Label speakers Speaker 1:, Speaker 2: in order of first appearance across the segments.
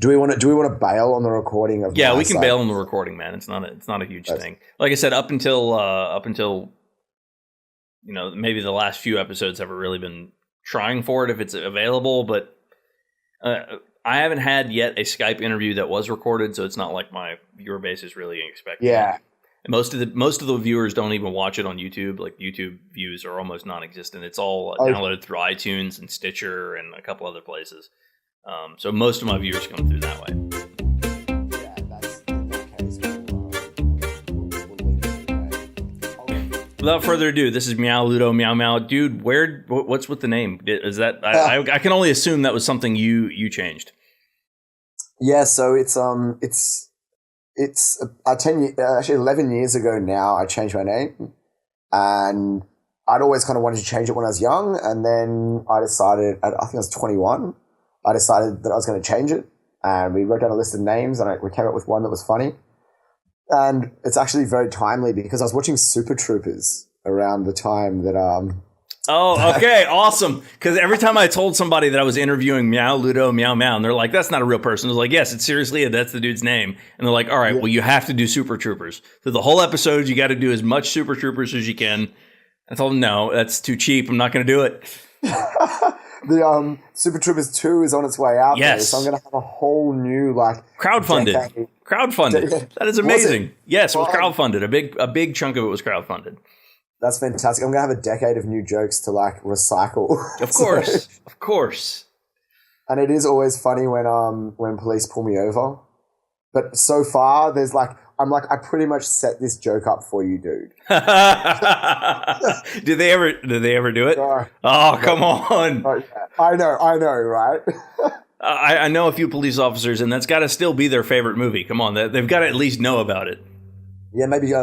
Speaker 1: Do we want to bail on the recording of?
Speaker 2: Yeah, we can bail on the recording, man. It's not a huge thing. Like I said, up until maybe the last few episodes haven't really been trying for it if it's available, but I haven't had yet a Skype interview that was recorded, so it's not like my viewer base is really expecting.
Speaker 1: Yeah.
Speaker 2: It. And most of the viewers don't even watch it on YouTube. Like YouTube views are almost non-existent. It's all downloaded through iTunes and Stitcher and a couple other places. So most of my viewers come through that way.
Speaker 1: Yeah, that's in that case. We'll leave it there.
Speaker 2: Without further ado, this is Meow-Ludo Meow-Meow. Dude, what's with the name? Is that I can only assume that was something you changed.
Speaker 1: Yeah, so it's 11 years ago now I changed my name, and I'd always kind of wanted to change it when I was young, and then I decided, I think I was 21, I decided that I was going to change it, and we wrote down a list of names, and we came up with one that was funny. And it's actually very timely because I was watching Super Troopers around the time that
Speaker 2: Oh, okay, awesome. Because every time I told somebody that I was interviewing Meow-Ludo Meow-Meow, and they're like, that's not a real person. I was like, yes, it's seriously, that's the dude's name. And they're like, all right, well, you have to do Super Troopers. So the whole episode, you got to do as much Super Troopers as you can. I told them, no, that's too cheap. I'm not going to do it.
Speaker 1: The Super Troopers 2 is on its way out.
Speaker 2: Yes.
Speaker 1: There, so I'm going to have a whole new,
Speaker 2: crowdfunded. Crowdfunded. That is amazing. Yes, it was crowdfunded. A big chunk of it was crowdfunded.
Speaker 1: That's fantastic. I'm going to have a decade of new jokes to recycle.
Speaker 2: Of course. Of course.
Speaker 1: And it is always funny when police pull me over. But so far I pretty much set this joke up for you, dude.
Speaker 2: Did they ever do it?
Speaker 1: No.
Speaker 2: Oh, come on.
Speaker 1: Oh, yeah. I know, right?
Speaker 2: I know a few police officers, and that's got to still be their favorite movie. Come on, they've got to at least know about it.
Speaker 1: Yeah, maybe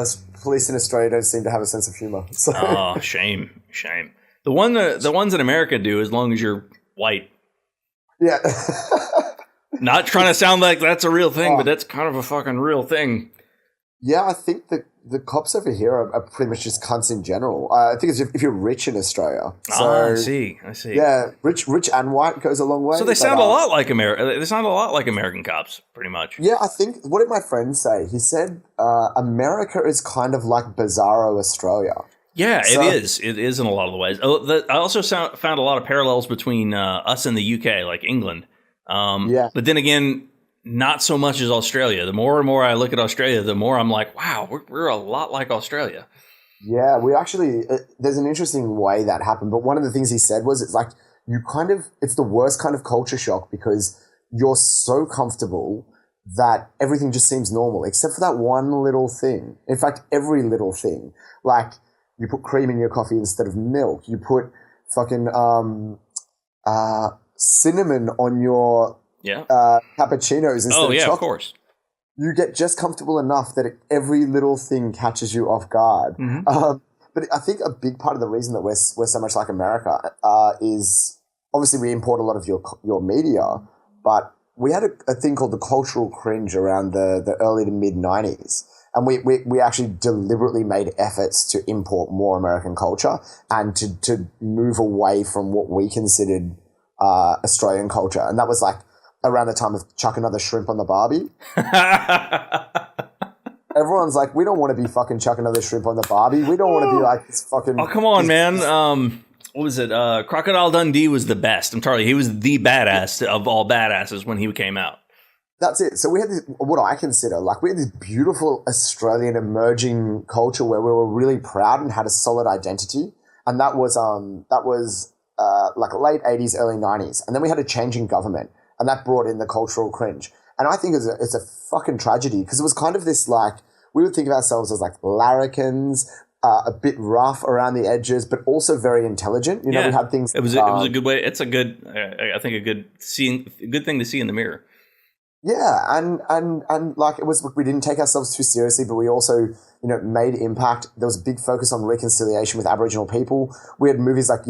Speaker 1: police in Australia don't seem to have a sense of humor. So.
Speaker 2: Oh, shame. The ones in America do, as long as you're white.
Speaker 1: Yeah.
Speaker 2: Not trying to sound like that's a real thing, but that's kind of a fucking real thing.
Speaker 1: Yeah, I think the cops over here are pretty much just cunts in general. I think it's if you're rich in Australia. So,
Speaker 2: I see.
Speaker 1: Yeah, rich and white goes a long way.
Speaker 2: So they sound a lot like They sound a lot like American cops, pretty much.
Speaker 1: Yeah, I think, what did my friend say? He said America is kind of like Bizarro Australia.
Speaker 2: Yeah, it is. It is in a lot of the ways. I also found a lot of parallels between us and the UK, like England. But then again, not so much as Australia. The more and more I look at Australia, the more I'm like, wow, we're a lot like Australia.
Speaker 1: Yeah, we actually, there's an interesting way that happened. But one of the things he said was, it's like, it's the worst kind of culture shock because you're so comfortable that everything just seems normal, except for that one little thing. In fact, every little thing. Like, you put cream in your coffee instead of milk. You put fucking cinnamon on your cappuccinos instead of chocolate.
Speaker 2: Of course.
Speaker 1: You get just comfortable enough that every little thing catches you off guard.
Speaker 2: Mm-hmm.
Speaker 1: But I think a big part of the reason that we're so much like America is obviously we import a lot of your media, but we had a thing called the cultural cringe around the early to mid 90s. And we actually deliberately made efforts to import more American culture and to move away from what we considered Australian culture. And that was like around the time of chuck another shrimp on the Barbie. Everyone's like, we don't want to be fucking chuck another shrimp on the Barbie. We don't want to be like this fucking...
Speaker 2: Oh, come on, man. What was it? Crocodile Dundee was the best. I'm sorry. He was the badass of all badasses when he came out.
Speaker 1: That's it. So we had this, what I consider, like we had this beautiful Australian emerging culture where we were really proud and had a solid identity. And that was like late 80s, early 90s. And then we had a change in government and that brought in the cultural cringe. And I think it's a fucking tragedy because it was kind of this like, we would think of ourselves as like larrikins, a bit rough around the edges, but also very intelligent. You know, we had things.
Speaker 2: It was a good way. It's a good, I think a good thing to see in the mirror.
Speaker 1: Yeah, and like it was, we didn't take ourselves too seriously, but we also, made impact. There was a big focus on reconciliation with Aboriginal people. We had movies like,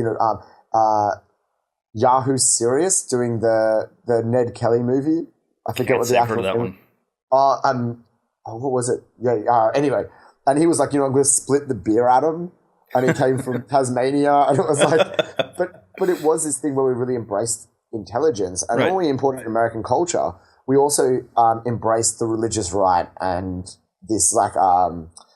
Speaker 1: Yahoo Serious doing the Ned Kelly movie. I forget what the actual
Speaker 2: that one.
Speaker 1: What was it? Yeah. Anyway, and he was like, I'm going to split the beer at him, and he came from Tasmania, and it was like, but it was this thing where we really embraced intelligence, and when we imported American culture, we also embraced the religious right and this like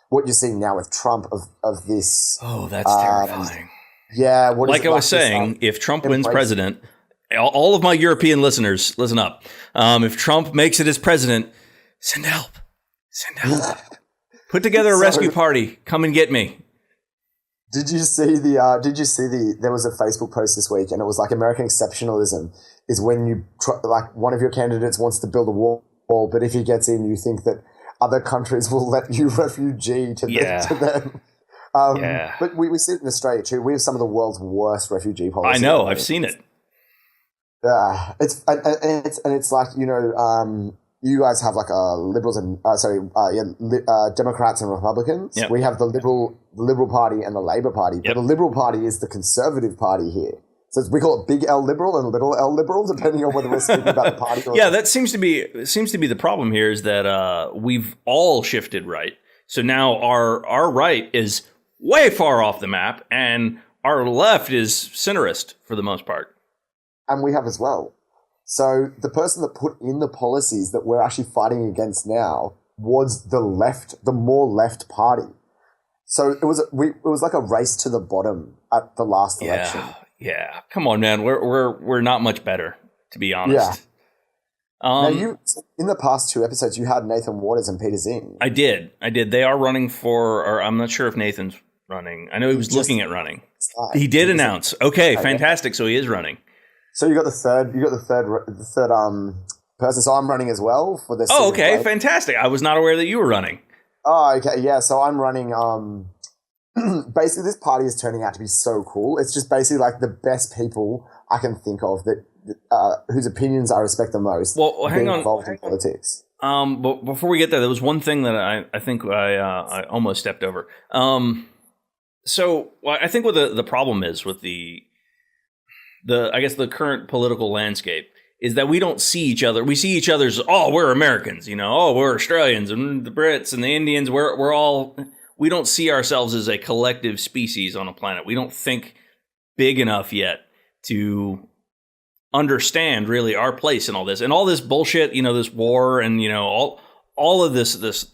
Speaker 1: what you're seeing now with Trump of this.
Speaker 2: Oh, that's terrifying.
Speaker 1: Yeah,
Speaker 2: like I was saying, if Trump wins president, all of my European listeners, listen up. If Trump makes it as president, send help. Send help. Put together a rescue party. Come and get me.
Speaker 1: Did you see the? There was a Facebook post this week, and it was like American exceptionalism is when you like one of your candidates wants to build a wall, but if he gets in, you think that other countries will let you refugee to them. But we see it in Australia too. We have some of the world's worst refugee policies.
Speaker 2: I know. I've seen it.
Speaker 1: It's like, you know, you guys have like liberals and Democrats and Republicans.
Speaker 2: Yep.
Speaker 1: We have the Liberal Party and the Labor Party, but the Liberal Party is the Conservative Party here. So we call it Big L Liberal and Little L Liberal, depending on whether we're speaking about the party. Or
Speaker 2: that seems to be the problem here is that we've all shifted right. So now our right is way far off the map, and our left is centrist for the most part.
Speaker 1: And we have as well. So the person that put in the policies that we're actually fighting against now was the more left party. So it was like a race to the bottom at the last election.
Speaker 2: Yeah. Come on, man. We're not much better, to be honest.
Speaker 1: Yeah. Now in the past 2 episodes, you had Nathan Waters and Peter Zing.
Speaker 2: I did. They are running or I'm not sure if Nathan's running. I know he was looking at running. He did announce. Okay, fantastic. So he is running.
Speaker 1: So you got the third person. So I'm running as well for this.
Speaker 2: Oh, okay, fantastic. I was not aware that you were running.
Speaker 1: Oh, okay, yeah. So I'm running. Basically, this party is turning out to be so cool. It's just basically like the best people I can think of that whose opinions I respect the most.
Speaker 2: Well, hang on.
Speaker 1: Involved in politics.
Speaker 2: But before we get there was one thing that I think I almost stepped over. So I think what the problem is with the I guess the current political landscape is that we don't see each other. We see each other's, we're Americans, you know, we're Australians and the Brits and the Indians. We don't see ourselves as a collective species on a planet. We don't think big enough yet to understand really our place in all this. And all this bullshit, you know, this war and, you know, all of this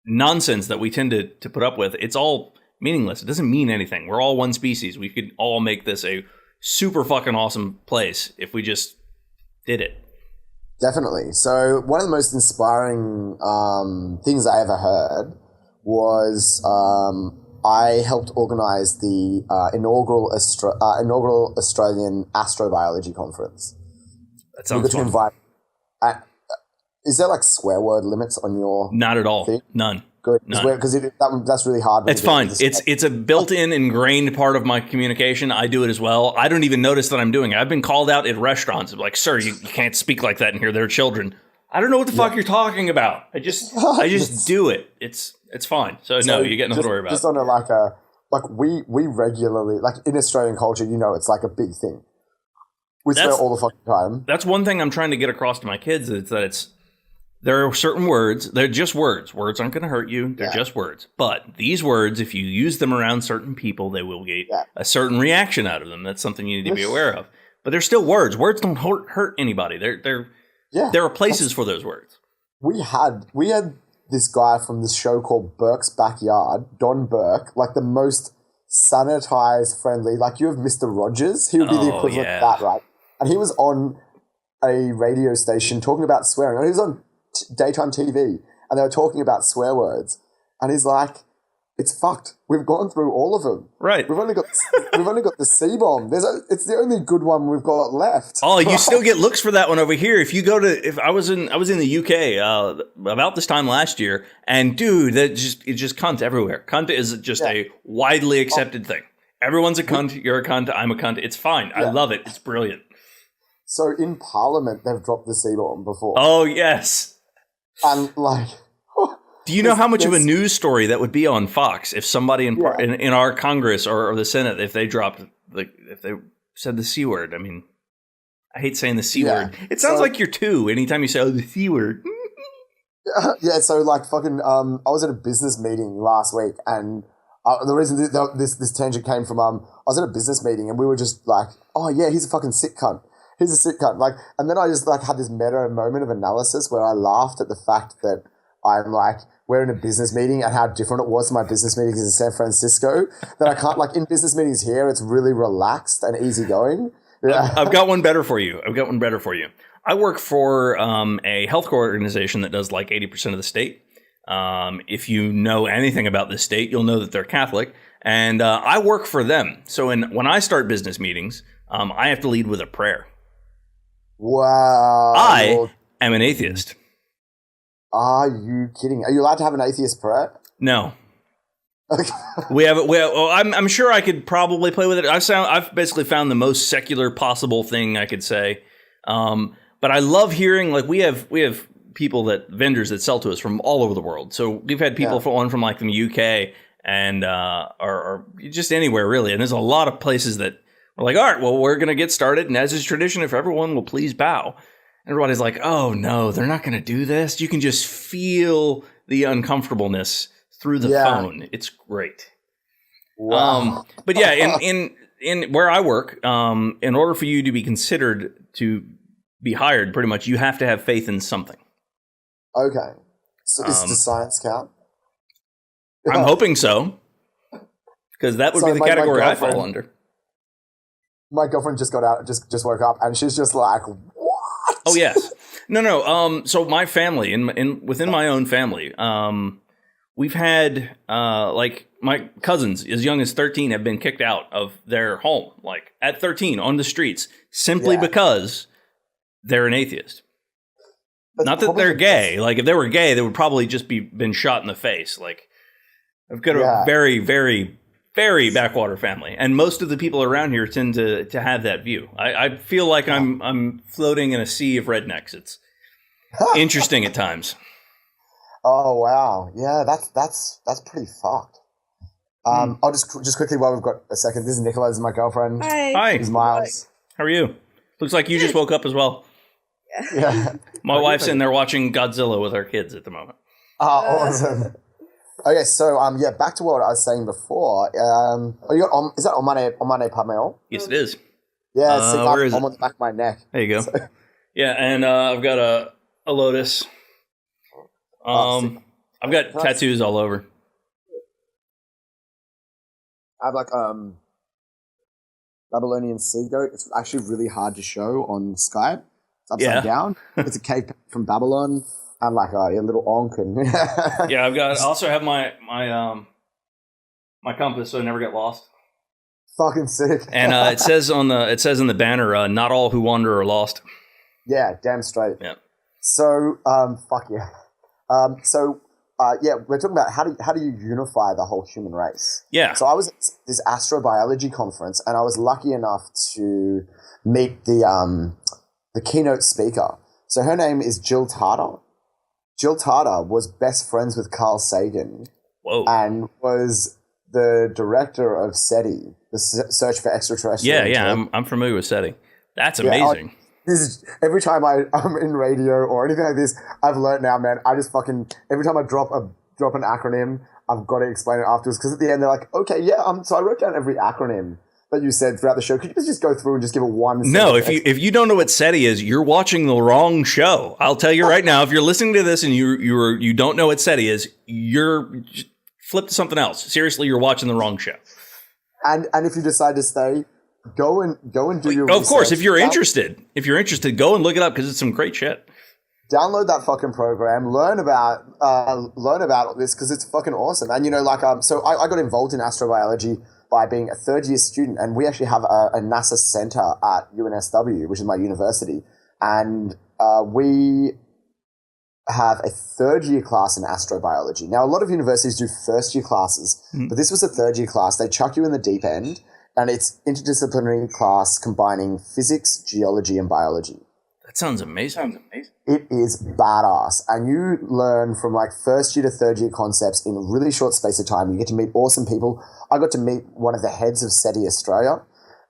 Speaker 2: nonsense that we tend to put up with, it's all meaningless. It doesn't mean anything. We're all one species. We could all make this a super fucking awesome place if we just did it.
Speaker 1: Definitely. So one of the most inspiring things I ever heard was I helped organize the inaugural Australian Astrobiology Conference.
Speaker 2: That sounds fun.
Speaker 1: Is there like swear word limits on your
Speaker 2: Not at all.
Speaker 1: thing?
Speaker 2: None.
Speaker 1: Good. Because that's really hard.
Speaker 2: It's fine. It's a built-in, ingrained part of my communication. I do it as well. I don't even notice that I'm doing it. I've been called out at restaurants. I'm like, sir, you can't speak like that in here. There are children. I don't know what the fuck you're talking about. I just do it. It's fine. So no, you get nothing to worry about.
Speaker 1: Just on we regularly, like in Australian culture, you know, it's like a big thing. We swear all the fucking time.
Speaker 2: That's one thing I'm trying to get across to my kids is that there are certain words, they're just words. Words aren't going to hurt you. They're just words. But these words, if you use them around certain people, they will get a certain reaction out of them. That's something you need to be aware of. But they're still words. Words don't hurt anybody. There are places for those words. We had this guy from this show called Burke's Backyard, Don Burke, like the most sanitized, friendly, like you have Mr. Rogers. He would be the equivalent of that, right? And he was on a radio station talking about swearing. And he was on daytime TV and they were talking about swear words. And he's like, it's fucked. We've gone through all of them. Right.
Speaker 1: We've only got the C-bomb. It's the only good one we've got left.
Speaker 2: Oh, you still get looks for that one over here. If I was in the UK about this time last year, and dude, it's just cunt everywhere. Cunt is just a widely accepted thing. Everyone's a cunt. You're a cunt. I'm a cunt. It's fine. I love it. It's brilliant.
Speaker 1: So in Parliament, they've dropped the C-bomb before.
Speaker 2: Oh yes.
Speaker 1: And like.
Speaker 2: Do you know how much of a news story that would be on Fox if somebody in our Congress or the Senate, if they said the C word? I mean, I hate saying the C word. It sounds like you're two anytime you say the C word.
Speaker 1: So like fucking, I was at a business meeting last week, and the reason this tangent came from, I was at a business meeting and we were just like, oh yeah, he's a fucking sick cunt. He's a sick cunt. Like, and then I just like had this meta moment of analysis where I laughed at the fact that I'm like, we're in a business meeting and how different it was to my business meetings in San Francisco. That I can't, like, in business meetings here, it's really relaxed and easygoing. Yeah.
Speaker 2: I've got one better for you. I work for a healthcare organization that does like 80% of the state. If you know anything about this state, you'll know that they're Catholic. And I work for them. So when I start business meetings, I have to lead with a prayer.
Speaker 1: Wow.
Speaker 2: I am an atheist.
Speaker 1: Are you kidding? Are you allowed to have an atheist prayer?
Speaker 2: No. I'm sure I could probably play with it. I've basically found the most secular possible thing I could say. But I love hearing, like, we have vendors that sell to us from all over the world. So we've had people from like the UK and or just anywhere really. And there's a lot of places that are like, all right, well, we're going to get started. And as is tradition, if everyone will please bow. Everybody's like, oh no, they're not going to do this. You can just feel the uncomfortableness through the phone. It's great.
Speaker 1: Wow.
Speaker 2: But yeah, in where I work, in order for you to be considered to be hired, pretty much you have to have faith in something.
Speaker 1: Okay. So does science count?
Speaker 2: I'm hoping so, because that would be the category I fall under.
Speaker 1: My girlfriend just got out, just woke up, and she's just like, what?
Speaker 2: Oh yes. No. So my family, within my own family, we've had like my cousins as young as 13 have been kicked out of their home, like at 13 on the streets, simply because they're an atheist. That's not that they're gay. Like if they were gay, they would probably just been shot in the face. Like I've got a very, very, very backwater family, and most of the people around here tend to have that view. I feel like I'm floating in a sea of rednecks. It's interesting at times.
Speaker 1: Oh wow, yeah, that's pretty fucked. I'll just quickly while we've got a second. This is Nicola. This is my girlfriend.
Speaker 2: Hi.
Speaker 1: This is Miles.
Speaker 2: How are you? Looks like you just woke up as well.
Speaker 1: Yeah.
Speaker 2: My wife's in there watching Godzilla with her kids at the moment.
Speaker 1: Oh, awesome. Okay, so back to what I was saying before. You got is that Omane Pameo?
Speaker 2: Yes, it is.
Speaker 1: Yeah,
Speaker 2: where is it?
Speaker 1: I'm on the back of my neck.
Speaker 2: There you go. So. Yeah, and I've got a lotus. I've got tattoos all over.
Speaker 1: I have like Babylonian sea goat. It's actually really hard to show on Skype. It's upside down. It's a cave from Babylon. And like a little onk and
Speaker 2: yeah, I also have my compass, so I never get lost.
Speaker 1: Fucking sick.
Speaker 2: And it says in the banner, not all who wander are lost.
Speaker 1: Yeah, damn straight.
Speaker 2: Yeah.
Speaker 1: So fuck yeah. We're talking about how do you unify the whole human race? Yeah. So I was at this astrobiology conference, and I was lucky enough to meet the keynote speaker. So her name is Jill Tarter. Jill Tarter was best friends with Carl Sagan.
Speaker 2: Whoa.
Speaker 1: And was the director of SETI, the Search for Extraterrestrial.
Speaker 2: Yeah, I'm familiar with SETI. That's amazing.
Speaker 1: Every time I'm in radio or anything like this, I've learned now, man. I just every time I drop an acronym, I've got to explain it afterwards, because at the end they're like, okay, so I wrote down every acronym that you said throughout the show. Could you just go through and just give it one?
Speaker 2: No, if you don't know what SETI is, you're watching the wrong show. I'll tell you right now. If you're listening to this and you don't know what SETI is, you're flip to something else. Seriously, you're watching the wrong show.
Speaker 1: And if you decide to stay, go and do your
Speaker 2: research. Of course, if you're interested, go and look it up, because it's some great shit.
Speaker 1: Download that fucking program. Learn about this, because it's fucking awesome. And so I got involved in astrobiology by being a third-year student, and we actually have a NASA center at UNSW, which is my university, and we have a third-year class in astrobiology. Now, a lot of universities do first-year classes, but this was a third-year class. They chuck you in the deep end, and it's interdisciplinary class combining physics, geology, and biology.
Speaker 2: That sounds amazing.
Speaker 1: It is badass. And you learn from like first year to third year concepts in a really short space of time. You get to meet awesome people. I got to meet one of the heads of SETI Australia,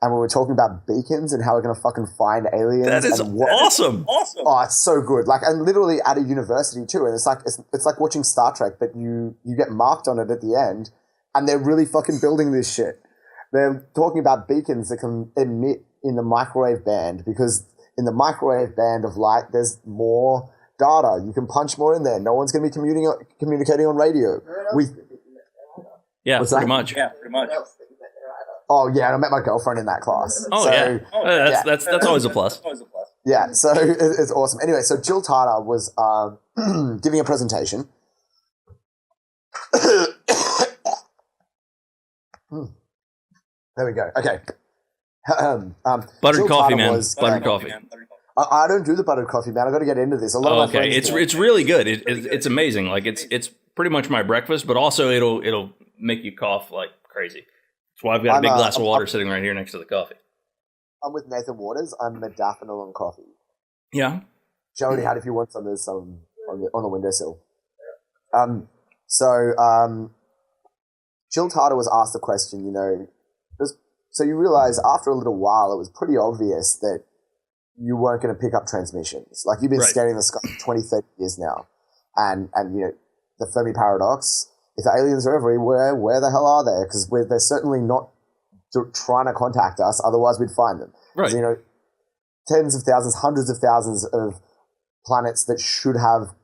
Speaker 1: and we were talking about beacons and how we're going to fucking find aliens.
Speaker 2: That is awesome.
Speaker 1: Oh, it's so good. Like, and literally at a university too. And it's like watching Star Trek, but you get marked on it at the end, and they're really fucking building this shit. They're talking about beacons that can emit in the microwave band, because in the microwave band of light, there's more data. You can punch more in there. No one's going to be communicating on radio.
Speaker 2: Yeah,
Speaker 1: What's
Speaker 2: pretty
Speaker 1: that?
Speaker 2: much.
Speaker 1: Oh yeah, and I met my girlfifriend in that class.
Speaker 2: Oh,
Speaker 1: so,
Speaker 2: yeah. That's always a plus.
Speaker 1: Yeah, so it's awesome. Anyway, so Jill Tarter was giving a presentation. There we go. Okay.
Speaker 2: Buttered
Speaker 1: Jill
Speaker 2: coffee,
Speaker 1: Tarter
Speaker 2: man.
Speaker 1: was,
Speaker 2: Buttered coffee.
Speaker 1: I don't do the buttered coffee, man. I got to get into this. A lot of my
Speaker 2: Okay,
Speaker 1: friends
Speaker 2: it's really good. It's amazing. Like it's pretty much my breakfast, but also it'll make you cough like crazy. That's why I've got a big glass of water sitting right here next to the coffee.
Speaker 1: I'm with Nathan Waters. I'm modafinil on coffee.
Speaker 2: Yeah.
Speaker 1: Jody had, if you want some, there's some on the windowsill. Jill Tarter was asked the question, so you realize after a little while it was pretty obvious that you weren't going to pick up transmissions. Like you've been scanning the sky for 20, 30 years now. And the Fermi paradox, if the aliens are everywhere, where the hell are they? Because they're certainly not trying to contact us, otherwise we'd find them.
Speaker 2: Right.
Speaker 1: Tens of thousands, hundreds of thousands of planets that should have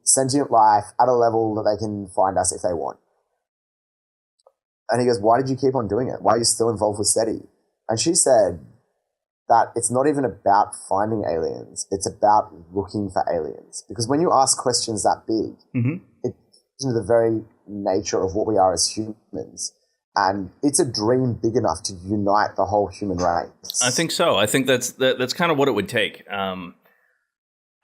Speaker 1: sentient life at a level that they can find us if they want. And he goes, why did you keep on doing it? Why are you still involved with SETI? And she said that it's not even about finding aliens. It's about looking for aliens. Because when you ask questions that big, it gets into the very nature of what we are as humans. And it's a dream big enough to unite the whole human race.
Speaker 2: I think so. I think that's kind of what it would take.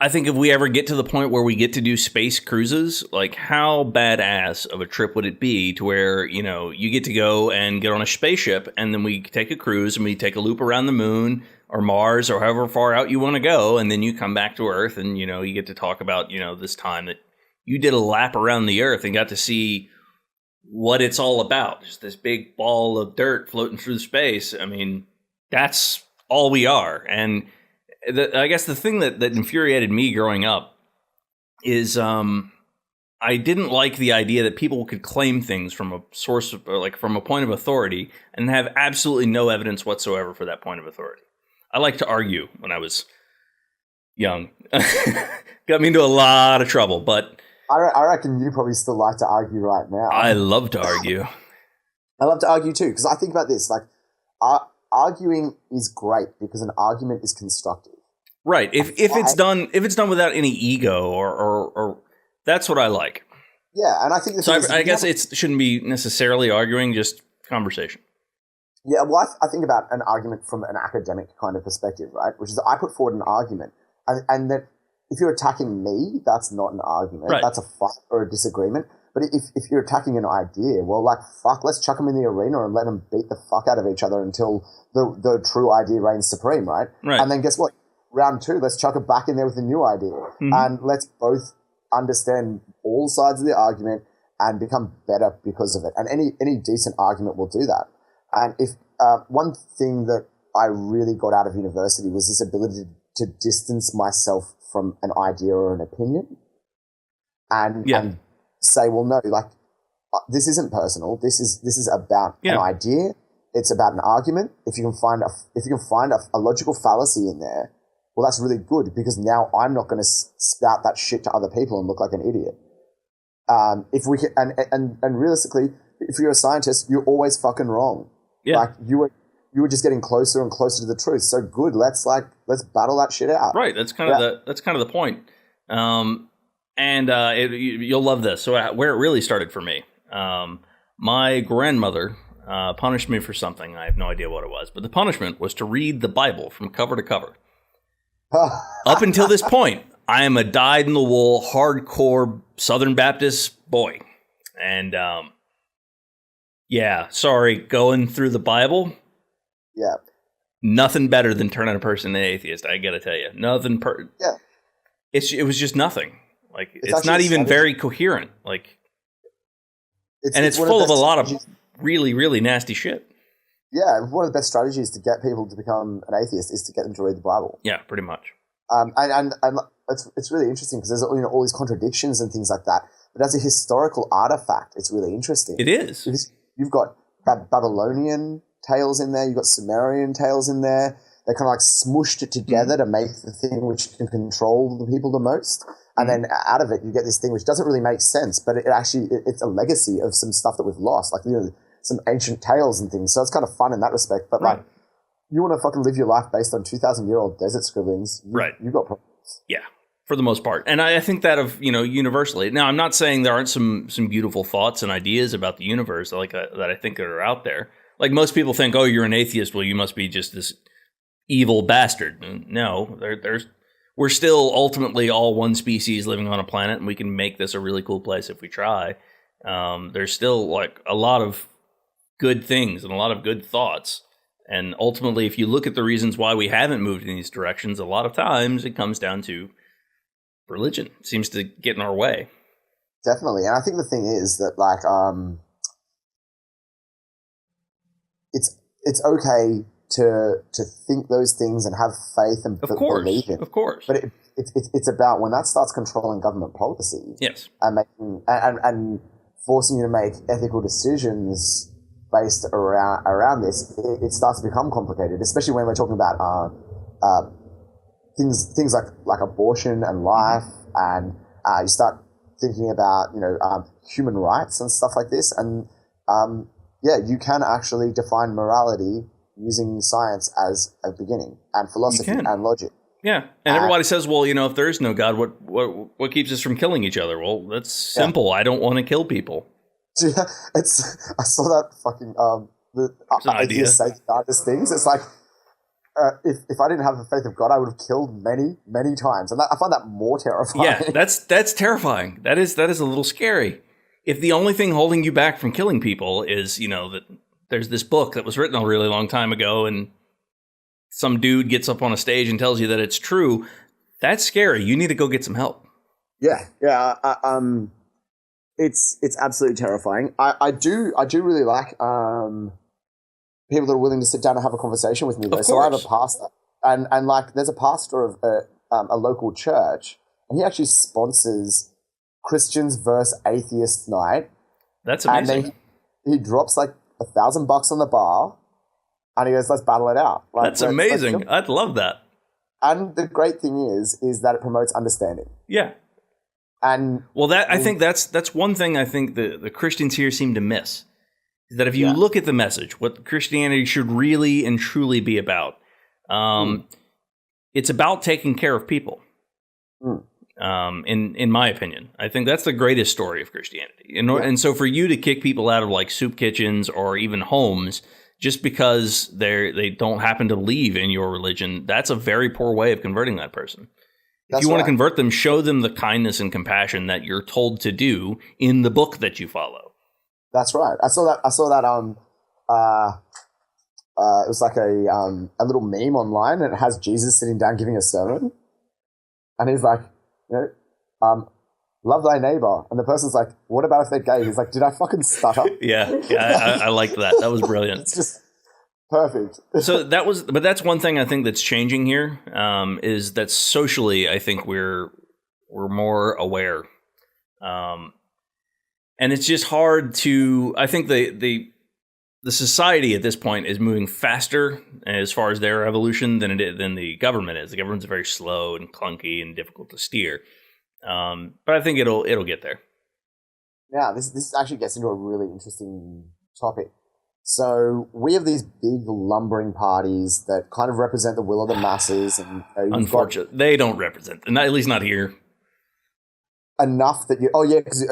Speaker 2: I think if we ever get to the point where we get to do space cruises, like how badass of a trip would it be to where, you get to go and get on a spaceship and then we take a cruise and we take a loop around the moon or Mars or however far out you want to go. And then you come back to Earth and, you get to talk about, this time that you did a lap around the Earth and got to see what it's all about. Just this big ball of dirt floating through space. I mean, that's all we are. And I guess the thing that infuriated me growing up is I didn't like the idea that people could claim things from a source of, like from a point of authority and have absolutely no evidence whatsoever for that point of authority. I like to argue when I was young. Got me into a lot of trouble, but
Speaker 1: I reckon you probably still like to argue right now.
Speaker 2: I love to argue.
Speaker 1: I love to argue too, because I think about this, like arguing is great because an argument is constructive.
Speaker 2: Right. If it's done without any ego or that's what I like.
Speaker 1: Yeah, and I think
Speaker 2: I guess it shouldn't be necessarily arguing, just conversation.
Speaker 1: Yeah, well, I think about an argument from an academic kind of perspective, right? Which is I put forward an argument, and that if you're attacking me, that's not an argument.
Speaker 2: Right.
Speaker 1: That's a fight or a disagreement. But if you're attacking an idea, well, like, fuck, let's chuck them in the arena and let them beat the fuck out of each other until the true idea reigns supreme, right?
Speaker 2: Right.
Speaker 1: And then guess what? Round two, let's chuck it back in there with a new idea. Mm-hmm. And let's both understand all sides of the argument and become better because of it. And any decent argument will do that. And if one thing that I really got out of university was this ability to distance myself from an idea or an opinion and say, well, no, like this isn't personal. This is about an idea. It's about an argument. If you can find a logical fallacy in there, well, that's really good because now I'm not going to spout that shit to other people and look like an idiot. If we can, and realistically, if you're a scientist, you're always fucking wrong.
Speaker 2: Yeah.
Speaker 1: Like you were just getting closer and closer to the truth. So good. Let's battle that shit out.
Speaker 2: Right. That's kind of the point. You'll love this. So where it really started for me, my grandmother punished me for something. I have no idea what it was, but the punishment was to read the Bible from cover to cover. Up until this point, I am a dyed-in-the-wool, hardcore Southern Baptist boy. And, going through the Bible.
Speaker 1: Yeah.
Speaker 2: Nothing better than turning a person into an atheist, I gotta tell you. Nothing.
Speaker 1: Yeah.
Speaker 2: It was just nothing. Like, it's not even very coherent. Like, it's full of a lot of really, really nasty shit.
Speaker 1: Yeah, one of the best strategies to get people to become an atheist is to get them to read the Bible.
Speaker 2: Yeah, pretty much.
Speaker 1: And it's really interesting because there's all these contradictions and things like that. But as a historical artifact, it's really interesting.
Speaker 2: It is.
Speaker 1: Because you've got Babylonian tales in there, you've got Sumerian tales in there. they kind of like smooshed it together to make the thing which can control the people the most. And then out of it, you get this thing which doesn't really make sense, but it's a legacy of some stuff that we've lost, like, some ancient tales and things. So it's kind of fun in that respect. But like, you want to fucking live your life based on 2,000-year-old desert scribblings, you got problems.
Speaker 2: Yeah, for the most part. And I think that universally. Now, I'm not saying there aren't some beautiful thoughts and ideas about the universe that I think are out there. Like, most people think, oh, you're an atheist. Well, you must be just this evil bastard. No, we're still ultimately all one species living on a planet, and we can make this a really cool place if we try. There's still like a lot of good things and a lot of good thoughts. And ultimately, if you look at the reasons why we haven't moved in these directions, a lot of times it comes down to religion. It seems to get in our way.
Speaker 1: Definitely. And I think the thing is that, like, it's okay to think those things and have faith and believe in.
Speaker 2: Of course.
Speaker 1: But it's about when that starts controlling government policy.
Speaker 2: Yes.
Speaker 1: And making and forcing you to make ethical decisions based around this, it starts to become complicated, especially when we're talking about things like abortion and life, and you start thinking about human rights and stuff like this, and you can actually define morality using science as a beginning, and philosophy and logic.
Speaker 2: Yeah, and everybody says, well, if there is no God, what keeps us from killing each other? Well, that's simple. Yeah. I don't want to kill people.
Speaker 1: Yeah, I saw that fucking ideas say the darndest things. It's like if I didn't have the faith of God, I would have killed many, many times, and I find that more terrifying.
Speaker 2: Yeah, that's terrifying. That is a little scary. If the only thing holding you back from killing people is that there's this book that was written a really long time ago, and some dude gets up on a stage and tells you that it's true, that's scary. You need to go get some help. Yeah.
Speaker 1: It's absolutely terrifying. I do really like people that are willing to sit down and have a conversation with me, though. So I have a pastor, and like there's a pastor of a local church, and he actually sponsors Christians versus Atheists night.
Speaker 2: That's amazing.
Speaker 1: And he drops like $1,000 on the bar, and he goes, "Let's battle it out." Like,
Speaker 2: that's amazing. I'd love that.
Speaker 1: And the great thing is that it promotes understanding.
Speaker 2: Yeah.
Speaker 1: And
Speaker 2: I think that's one thing I think the Christians here seem to miss. Is that if you look at the message, what Christianity should really and truly be about, it's about taking care of people. In my opinion, I think that's the greatest story of Christianity. And so for you to kick people out of like soup kitchens or even homes just because they don't happen to believe in your religion, that's a very poor way of converting that person. If you want to convert them, show them the kindness and compassion that you're told to do in the book that you follow.
Speaker 1: That's right. I saw that. It was like a little meme online, and it has Jesus sitting down giving a sermon, and he's like, love thy neighbor, and the person's like, what about if they're gay? He's like, did I fucking stutter?
Speaker 2: I liked that. That was brilliant.
Speaker 1: It's just perfect.
Speaker 2: So that's one thing I think that's changing here, is that socially, I think we're more aware, and it's just hard to. I think the society at this point is moving faster as far as their evolution than the government is. The government's very slow and clunky and difficult to steer, but I think it'll get there.
Speaker 1: Now, this actually gets into a really interesting topic. So we have these big lumbering parties that kind of represent the will of the masses, and
Speaker 2: unfortunately, they don't represent, at least not here.
Speaker 1: Enough that because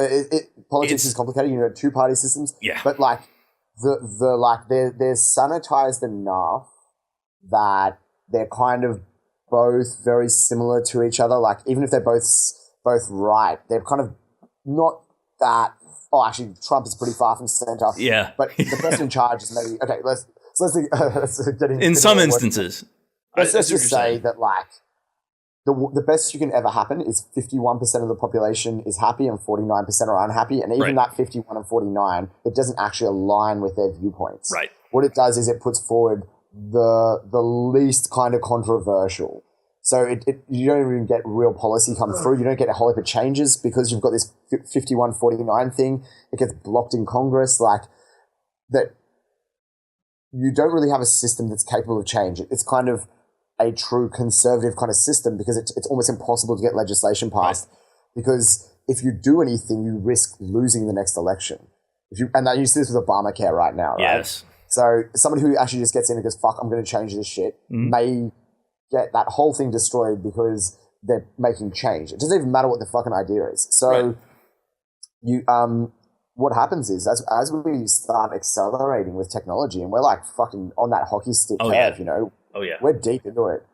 Speaker 1: politics is complicated. You know, two-party systems.
Speaker 2: Yeah,
Speaker 1: but like they're sanitized enough that they're kind of both very similar to each other. Like even if they're both right, they're kind of not that. Oh, actually, Trump is pretty far from center.
Speaker 2: Yeah,
Speaker 1: but the person in charge is maybe okay. Let's get
Speaker 2: in some instances.
Speaker 1: Let's just say that like the best you can ever happen is 51% of the population is happy and 49% are unhappy, and even that 51 and 49, it doesn't actually align with their viewpoints.
Speaker 2: Right.
Speaker 1: What it does is it puts forward the least kind of controversial. So you don't even get real policy come through. You don't get a whole heap of changes because you've got this 51-49 thing. It gets blocked in Congress. Like that, you don't really have a system that's capable of change. It's kind of a true conservative kind of system because it's almost impossible to get legislation passed. Because if you do anything, you risk losing the next election. And you see this with Obamacare right now, right?
Speaker 2: Yes.
Speaker 1: So somebody who actually just gets in and goes, fuck, I'm going to change this shit, may get that whole thing destroyed because they're making change. It doesn't even matter what the fucking idea is. So what happens is as we start accelerating with technology and we're like fucking on that hockey stick curve, you know, we're deep into it.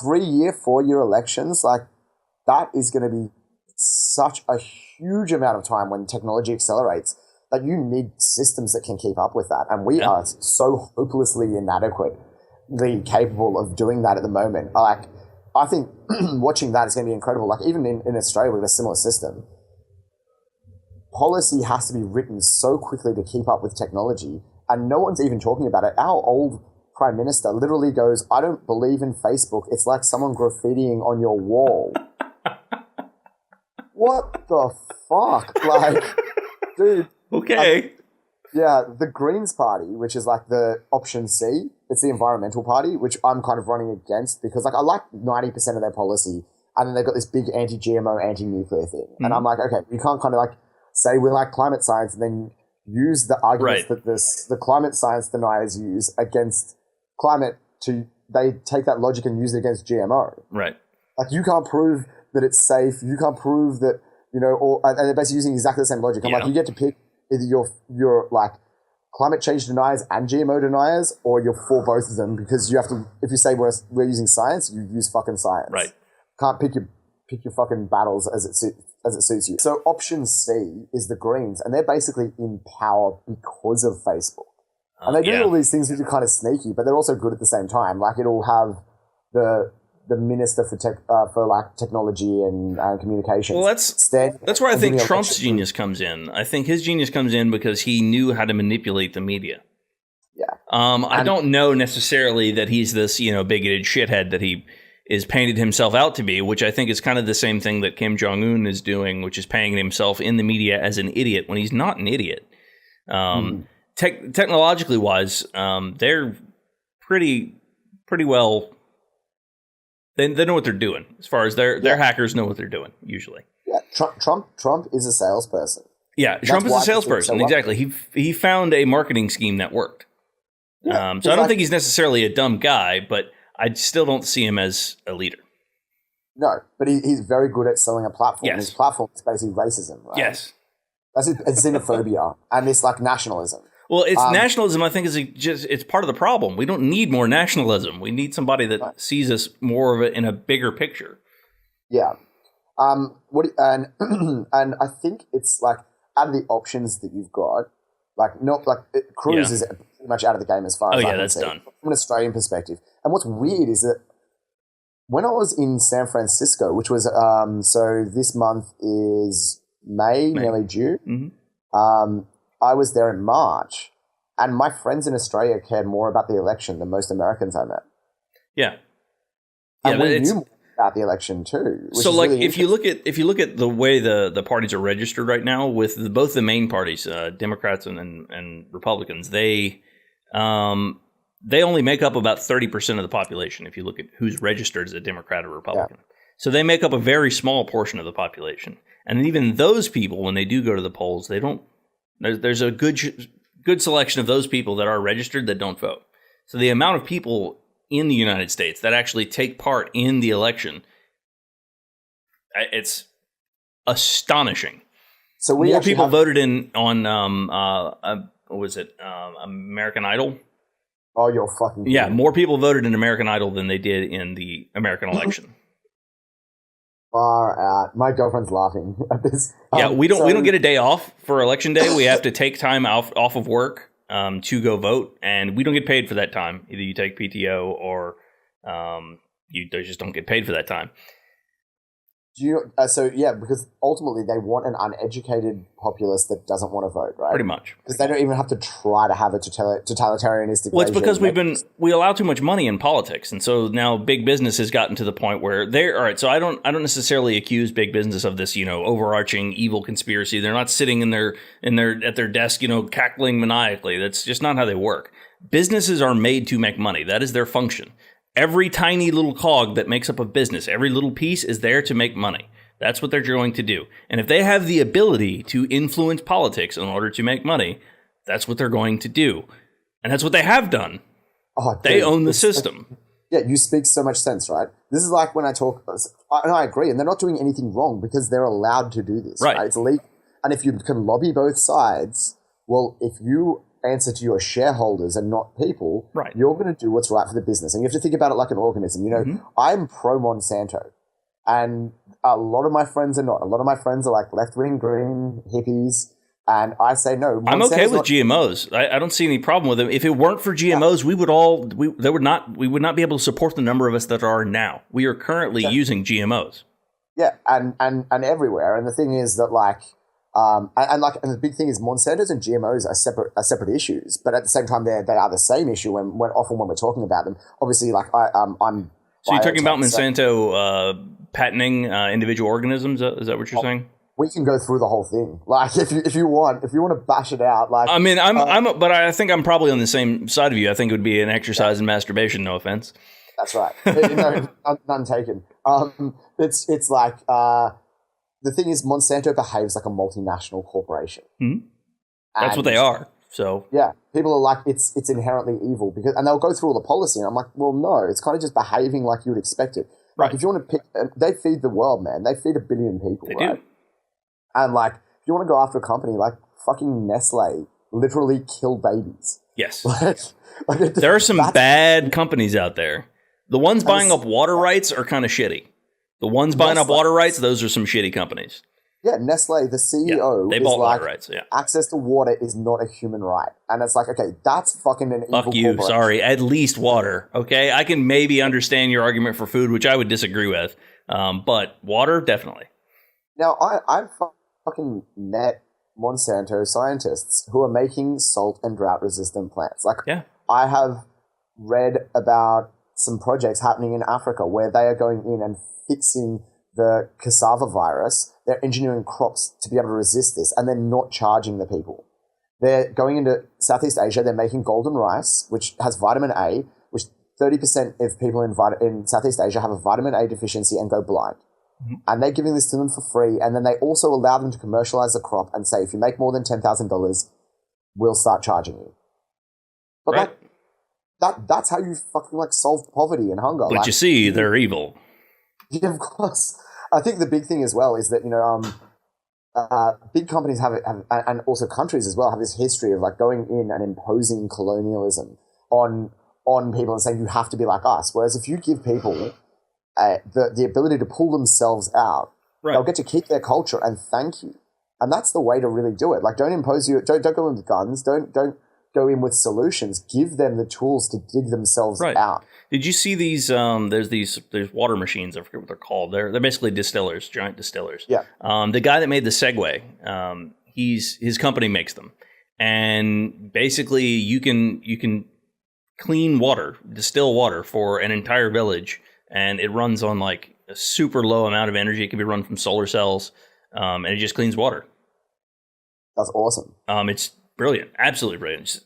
Speaker 1: 3-year, 4-year elections, like that is going to be such a huge amount of time when technology accelerates that you need systems that can keep up with that. And we are so hopelessly inadequately capable of doing that at the moment. Like, I think watching that is going to be incredible. Like, even in Australia with a similar system, policy has to be written so quickly to keep up with technology, and no one's even talking about it. Our old Prime Minister literally goes, I don't believe in Facebook. It's like someone graffitiing on your wall. What the fuck? Like, dude.
Speaker 2: Okay.
Speaker 1: The Greens Party, which is like the option C, it's the environmental party, which I'm kind of running against because like I like 90% of their policy, and then they've got this big anti-GMO, anti-nuclear thing. And I'm like, okay, we can't kind of like say we like climate science and then use the arguments that the climate science deniers use against climate they take that logic and use it against GMO.
Speaker 2: Right.
Speaker 1: Like, you can't prove that it's safe. You can't prove that, you know, and they're basically using exactly the same logic. I'm like, you get to pick either you're like climate change deniers and GMO deniers, or you're for both of them, because you have to, if you say we're using science, you use fucking science. Right. Can't pick your fucking battles as it suits you. So option C is the Greens, and they're basically in power because of Facebook. And they do all these things which are kind of sneaky, but they're also good at the same time. Like, it'll have the minister for like technology and communications.
Speaker 2: Well, that's where I think Trump's genius comes in. I think his genius comes in because he knew how to manipulate the media. Yeah. I don't know necessarily that he's this, you know, bigoted shithead that he is painted himself out to be, which I think is kind of the same thing that Kim Jong-un is doing, which is painting himself in the media as an idiot when he's not an idiot. Technologically wise, they're pretty well. They know what they're doing. As far as their hackers know what they're doing usually. Yeah,
Speaker 1: Trump is a salesperson.
Speaker 2: Yeah, Trump is a salesperson. Exactly. He found a marketing scheme that worked. Yeah, so I don't think he's necessarily a dumb guy, but I still don't see him as a leader.
Speaker 1: No, but he's very good at selling a platform. Yes. His platform is basically racism, right?
Speaker 2: Yes.
Speaker 1: That's xenophobia and this like nationalism.
Speaker 2: Well, it's nationalism, I think, it's part of the problem. We don't need more nationalism. We need somebody that sees us more of it in a bigger picture. Yeah. And I think it's like, out of the options that you've got, like, not like Cruise is pretty much out of the game as far as I can see. Done. From an Australian perspective. And what's weird is that when I was in San Francisco, which was so this month is May. Nearly June. Mm-hmm. I was there in March, and my friends in Australia cared more about the election than most Americans I met. Yeah, and we knew more about the election too. So, like, really if you look at the way the parties are registered right now, with both the main parties, Democrats and Republicans, they only make up about 30% of the population. If you look at who's registered as a Democrat or Republican, so they make up a very small portion of the population. And even those people, when they do go to the polls, they don't. There's a good selection of those people that are registered that don't vote. So the amount of people in the United States that actually take part in the election, it's astonishing. So more people voted on what was it, American Idol?
Speaker 1: Oh, you're fucking kidding.
Speaker 2: Yeah, more people voted in American Idol than they did in the American election.
Speaker 1: Far out. My girlfriend's laughing at this.
Speaker 2: Yeah, we don't get a day off for election day. We have to take time off of work to go vote, and we don't get paid for that time. Either you take PTO or you just don't get paid for that time.
Speaker 1: Because ultimately they want an uneducated populace that doesn't want to vote, right? Pretty
Speaker 2: much.
Speaker 1: Because they don't even have to try to have a totalitarianistic.
Speaker 2: Well, it's because we allow too much money in politics, and so now big business has gotten to the point where they're all right. So I don't necessarily accuse big business of this, you know, overarching evil conspiracy. They're not sitting at their desk, you know, cackling maniacally. That's just not how they work. Businesses are made to make money. That is their function. Every tiny little cog that makes up a business, every little piece is there to make money. That's what they're going to do. And if they have the ability to influence politics in order to make money, that's what they're going to do. And that's what they have done.
Speaker 1: Oh,
Speaker 2: they own the system.
Speaker 1: Yeah, you speak so much sense, right? This is like when I talk, and I agree, and they're not doing anything wrong because they're allowed to do this, right? It's legal. And if you can lobby both sides, well, if you answer to your shareholders and not people, you're going to do what's right for the business. And you have to think about it like an organism. You know, I'm pro Monsanto, and a lot of my friends are not. A lot of my friends are like left-wing, green, hippies. And I say no.
Speaker 2: I'm okay with GMOs. I don't see any problem with them. If it weren't for GMOs, we would not be able to support the number of us that are now. We are currently using GMOs.
Speaker 1: Yeah, and everywhere. And the thing is that and the big thing is Monsantos and GMOs are separate issues, but at the same time they are the same issue when we're talking about them. Obviously, I'm.
Speaker 2: So you're talking about Monsanto patenting individual organisms? Is that what you're saying?
Speaker 1: We can go through the whole thing. Like, if you want to bash it out, like. I mean,
Speaker 2: but I think I'm probably on the same side of you. I think it would be an exercise in masturbation. No offense.
Speaker 1: That's right. None taken. It's like the thing is, Monsanto behaves like a multinational corporation.
Speaker 2: Mm-hmm. That's what they are. So
Speaker 1: yeah, people are like, it's inherently evil and they'll go through all the policy, and I'm like, well, no, it's kind of just behaving like you would expect it. Like, if you want to pick, they feed the world, man. They feed 1 billion people,
Speaker 2: they
Speaker 1: right?
Speaker 2: Do.
Speaker 1: And like, if you want to go after a company like fucking Nestle, literally kill babies.
Speaker 2: Yes. There are some bad companies out there. The ones buying up water rights are kind of shitty. The ones buying up water rights, those are some shitty companies.
Speaker 1: Yeah, Nestle, the CEO,
Speaker 2: they bought water rights. Yeah,
Speaker 1: access to water is not a human right, and it's like, okay, that's fucking an evil.
Speaker 2: Fuck you. Sorry, at least water. Okay, I can maybe understand your argument for food, which I would disagree with, but water definitely.
Speaker 1: Now, I've fucking met Monsanto scientists who are making salt and drought-resistant plants. Like, I have read about some projects happening in Africa where they are going in and fixing the cassava virus. They're engineering crops to be able to resist this, and they're not charging the people. They're going into Southeast Asia. They're making golden rice, which has vitamin A, which 30% of people in Southeast Asia have a vitamin A deficiency and go blind. Mm-hmm. And they're giving this to them for free. And then they also allow them to commercialize the crop and say, if you make more than $10,000, we'll start charging you. But that's how you fucking solve poverty and hunger.
Speaker 2: But you see, they're evil.
Speaker 1: Yeah, of course. I think the big thing as well is that, big companies have and also countries as well, have this history of going in and imposing colonialism on people and saying you have to be like us. Whereas if you give people the ability to pull themselves out, they'll get to keep their culture and thank you. And that's the way to really do it. Don't impose don't go in with guns. Don't go in with solutions. Give them the tools to dig themselves out.
Speaker 2: Did you see these? There's water machines. I forget what they're called. They're basically distillers, giant distillers.
Speaker 1: Yeah.
Speaker 2: The guy that made the Segway, his company makes them, and basically you can clean water, distill water for an entire village, and it runs on a super low amount of energy. It can be run from solar cells, and it just cleans water.
Speaker 1: That's awesome.
Speaker 2: It's brilliant, absolutely brilliant.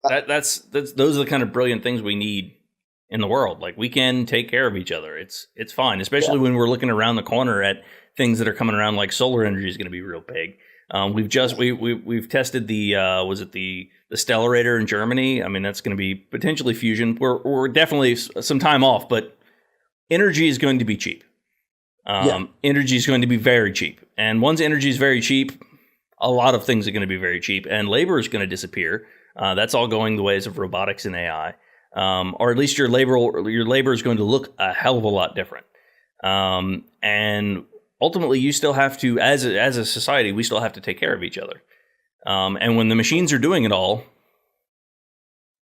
Speaker 2: Those are the kind of brilliant things we need in the world. We can take care of each other. It's fine, especially when we're looking around the corner at things that are coming around, like solar energy is going to be real big. We've tested the Stellarator in Germany. I mean, that's going to be potentially fusion. We're definitely some time off, but energy is going to be cheap. Energy is going to be very cheap, and once energy is very cheap, a lot of things are going to be very cheap, and labor is going to disappear. That's all going the ways of robotics and AI, or at least your labor is going to look a hell of a lot different. And ultimately, you still have to, as a society, we still have to take care of each other. And when the machines are doing it all,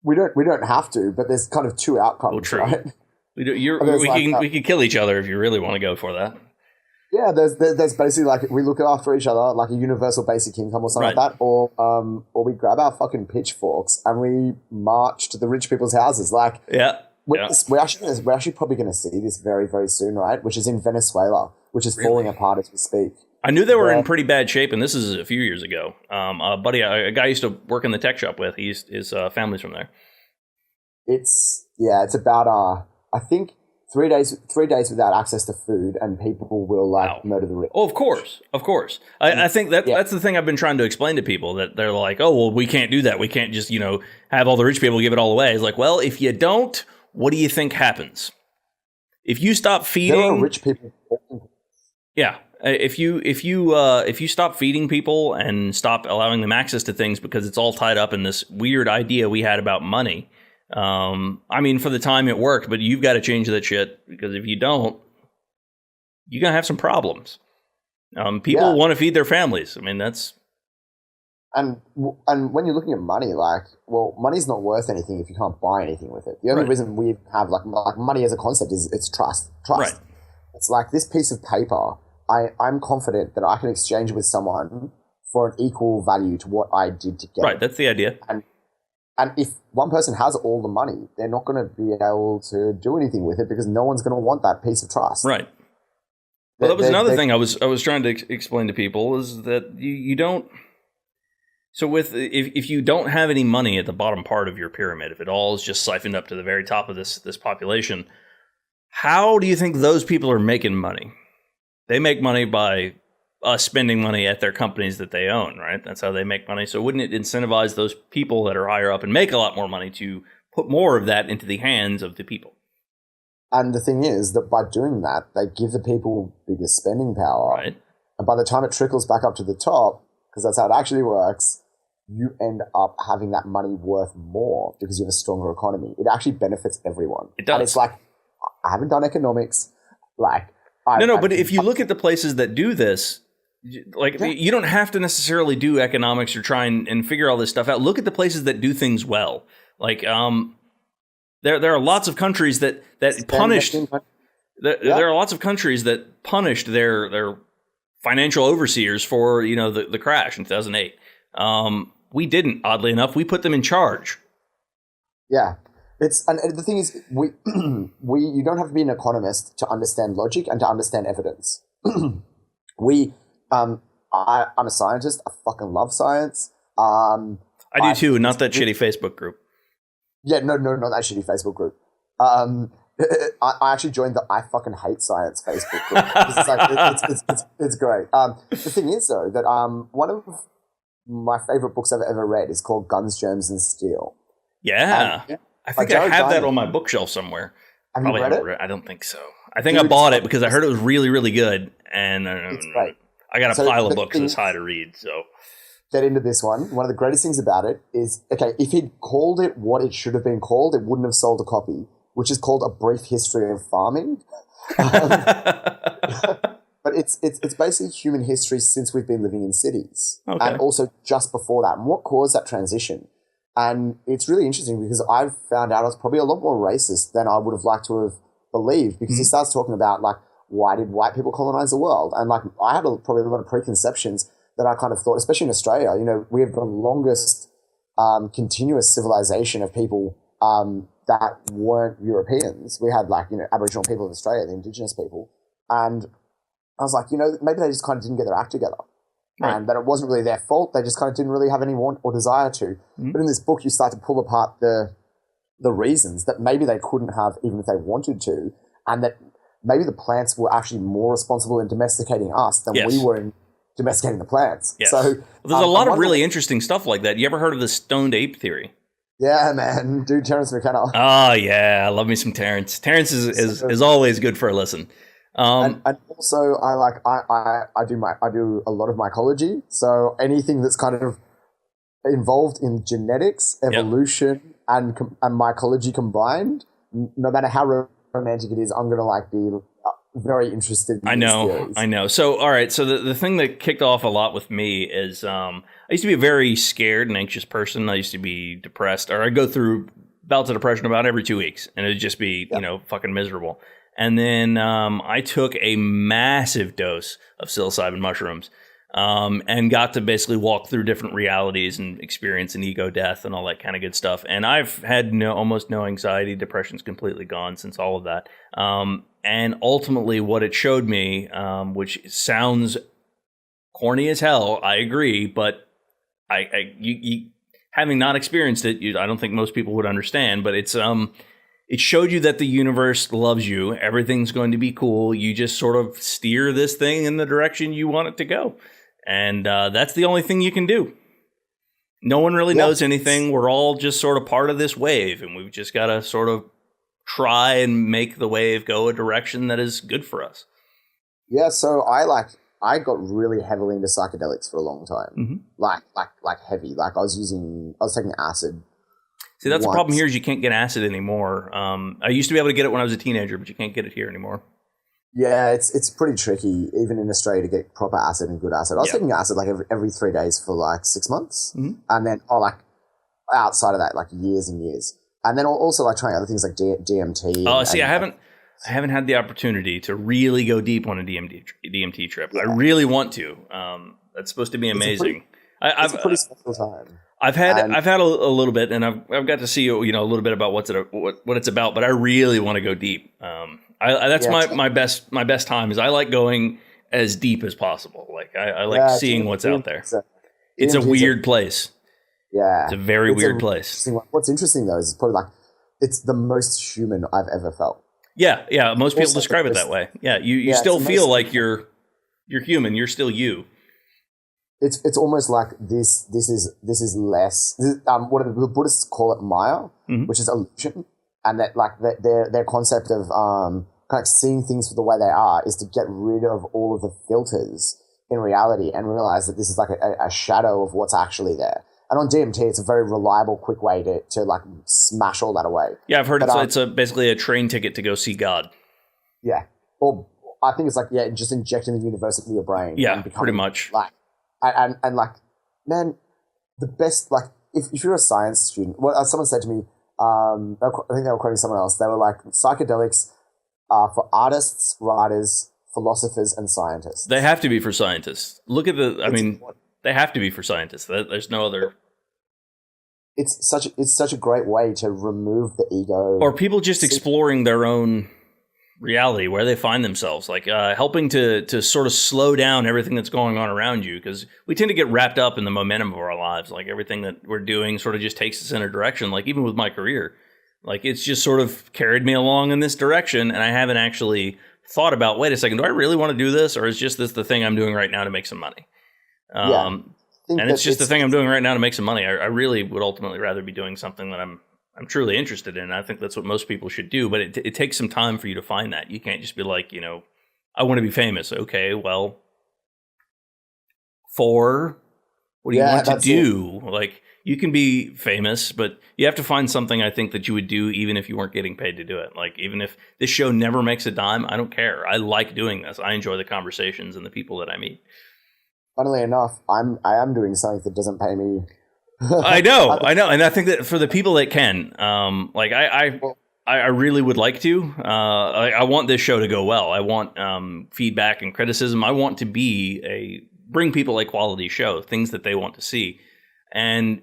Speaker 1: we don't have to. But there's kind of two outcomes, right?
Speaker 2: We could kill each other if you really want to go for that.
Speaker 1: Yeah, there's basically we look after each other, like a universal basic income or something like that, or we grab our fucking pitchforks and we march to the rich people's houses. We're actually probably going to see this very, very soon, right? Which is in Venezuela, which is falling apart as we speak.
Speaker 2: I knew they were in pretty bad shape, and this is a few years ago. A guy I used to work in the tech shop with, his family's from there.
Speaker 1: It's about I think 3 days without access to food, and people will murder the rich.
Speaker 2: Oh, of course. I think that's the thing I've been trying to explain to people, that they're like, oh, well, we can't do that. We can't just have all the rich people give it all away. It's like, well, if you don't, what do you think happens? If you stop feeding,
Speaker 1: there are rich people.
Speaker 2: Yeah. If you stop feeding people and stop allowing them access to things because it's all tied up in this weird idea we had about money, I mean, for the time it worked, but you've got to change that shit, because if you don't, you're going to have some problems. People want to feed their families. I mean, that's...
Speaker 1: And when you're looking at money, money's not worth anything if you can't buy anything with it. The only reason we have like money as a concept is it's trust. Right. It's like this piece of paper. I'm confident that I can exchange it with someone for an equal value to what I did to get it.
Speaker 2: Right, that's the idea.
Speaker 1: And if one person has all the money, they're not going to be able to do anything with it, because no one's going to want that piece of trust.
Speaker 2: Right. Well, that was another thing I was trying to explain to people, is that you don't... So if you don't have any money at the bottom part of your pyramid, if it all is just siphoned up to the very top of this population, how do you think those people are making money? They make money by spending money at their companies that they own, right? That's how they make money. So wouldn't it incentivize those people that are higher up and make a lot more money to put more of that into the hands of the people?
Speaker 1: And the thing is that by doing that, they give the people bigger spending power.
Speaker 2: Right.
Speaker 1: And by the time it trickles back up to the top, because that's how it actually works, you end up having that money worth more because you have a stronger economy. It actually benefits everyone.
Speaker 2: It does.
Speaker 1: And it's like, I haven't done economics.
Speaker 2: But if you look at the places that do this, you don't have to necessarily do economics or try and figure all this stuff out. Look at the places that do things well. There are lots of countries that punished. There are lots of countries that punished their financial overseers for the crash in 2008. We didn't, oddly enough. We put them in charge. Yeah.
Speaker 1: And the thing is, you don't have to be an economist to understand logic and to understand evidence. I'm a scientist. I fucking love science.
Speaker 2: I do too. Not that shitty Facebook group.
Speaker 1: Yeah, no, not that shitty Facebook group. I actually joined the I fucking hate science Facebook group. It's great. The thing is, though, that one of my favorite books I've ever read is called Guns, Germs, and Steel.
Speaker 2: Yeah. I think I have that on my bookshelf somewhere.
Speaker 1: Have you read it?
Speaker 2: I don't think so. I think I bought it because I heard it was really, really good. And
Speaker 1: it's great.
Speaker 2: I got a pile of books this high to read. So
Speaker 1: get into this one. One of the greatest things about it is, if he'd called it what it should have been called, it wouldn't have sold a copy, which is called A Brief History of Farming. But it's basically human history since we've been living in cities. Okay. And also just before that. And what caused that transition? And it's really interesting because I've found out I was probably a lot more racist than I would have liked to have believed, because he starts talking about, why did white people colonize the world? And I had probably a lot of preconceptions that I kind of thought, especially in Australia, we have the longest continuous civilization of people that weren't Europeans. We had Aboriginal people in Australia, the Indigenous people. And I was like, maybe they just kind of didn't get their act together. Right. And that it wasn't really their fault. They just kind of didn't really have any want or desire to. Mm-hmm. But in this book, you start to pull apart the reasons that maybe they couldn't have even if they wanted to, and that maybe the plants were actually more responsible in domesticating us than we were in domesticating the plants.
Speaker 2: Yes. So there's a lot of really interesting stuff like that. You ever heard of the stoned ape theory?
Speaker 1: Yeah, man. Dude, Terence McKenna.
Speaker 2: Oh, yeah. I love me some Terence. Terence is always good for a listen.
Speaker 1: And also, I do a lot of mycology. So anything that's kind of involved in genetics, evolution, and mycology combined, no matter how romantic it is, I'm gonna be very interested in these theories. I know.
Speaker 2: So, all right. So the thing that kicked off a lot with me is I used to be a very scared and anxious person. I used to be depressed, or I'd go through bouts of depression about every 2 weeks, and it'd just be fucking miserable. And then I took a massive dose of psilocybin mushrooms and got to basically walk through different realities and experience an ego death and all that kind of good stuff. And I've had almost no anxiety. Depression's completely gone since all of that. And ultimately what it showed me, which sounds corny as hell. I agree, but you having not experienced it, I don't think most people would understand. But it showed you that the universe loves you. Everything's going to be cool. You just sort of steer this thing in the direction you want it to go, and that's the only thing you can do. No one really knows anything. We're all just sort of part of this wave, and we've just got to sort of try and make the wave go a direction that is good for us.
Speaker 1: Yeah, so I got really heavily into psychedelics for a long time.
Speaker 2: Mm-hmm.
Speaker 1: Like heavy. Like I was taking acid.
Speaker 2: See, that's the problem here is you can't get acid anymore. I used to be able to get it when I was a teenager, but you can't get it here anymore.
Speaker 1: Yeah, it's pretty tricky, even in Australia, to get proper acid and good acid. I was taking acid like every 3 days for like 6 months.
Speaker 2: Mm-hmm.
Speaker 1: And then, like outside of that, like years and years. And then also like trying other things like DMT.
Speaker 2: Oh, see, I haven't had the opportunity to really go deep on a DMT trip. Yeah. I really want to. That's supposed to be amazing.
Speaker 1: It's a pretty special time.
Speaker 2: I've had a little bit, and I've got to see a little bit about what it's about. But I really want to go deep. That's my best time is I like going as deep as possible. Like I like seeing what's out there. It's a weird place.
Speaker 1: Yeah,
Speaker 2: it's a very weird place.
Speaker 1: What's interesting though is it's probably like it's the most human I've ever felt.
Speaker 2: Yeah. Most people describe it that way. Yeah, you still feel like you're human. You're still you.
Speaker 1: It's almost like this is less. What do the Buddhists call it? Maya,
Speaker 2: mm-hmm.
Speaker 1: which is illusion, and that like their concept of kind of seeing things for the way they are is to get rid of all of the filters in reality and realize that this is like a shadow of what's actually there. And on DMT, it's a very reliable, quick way to like smash all that away.
Speaker 2: Yeah, I've heard it's basically a train ticket to go see God.
Speaker 1: Yeah, or I think it's like just injecting the universe into your brain.
Speaker 2: Yeah, pretty much.
Speaker 1: Like, and like, man, the best like if you're a science student, well, someone said to me, I think they were quoting someone else. They were like, psychedelics are for artists, writers, philosophers, and scientists.
Speaker 2: They have to be for scientists. Look at they have to be for scientists. There's no other.
Speaker 1: It's such a great way to remove the ego,
Speaker 2: or people just exploring their own reality, where they find themselves, like helping to sort of slow down everything that's going on around you, because we tend to get wrapped up in the momentum of our lives. Like everything that we're doing sort of just takes us in a direction. Like even with my career, like it's just sort of carried me along in this direction, and I haven't actually thought about, wait a second, do I really want to do this, or is just this the thing I'm doing right now to make some money? And it's just the thing I'm doing right now to make some money. I really would ultimately rather be doing something that I'm truly interested in. I think that's what most people should do, but it takes some time for you to find that. You can't just be like, I want to be famous. Okay, well, what do you want to do? Like, you can be famous, but you have to find something, I think, that you would do even if you weren't getting paid to do it. Like, even if this show never makes a dime, I don't care. I like doing this. I enjoy the conversations and the people that I meet.
Speaker 1: Funnily enough, I am doing something that doesn't pay me.
Speaker 2: I know, and I think that for the people that can, I really would like to. I want this show to go well. I want feedback and criticism. I want to bring people a quality show, things that they want to see, and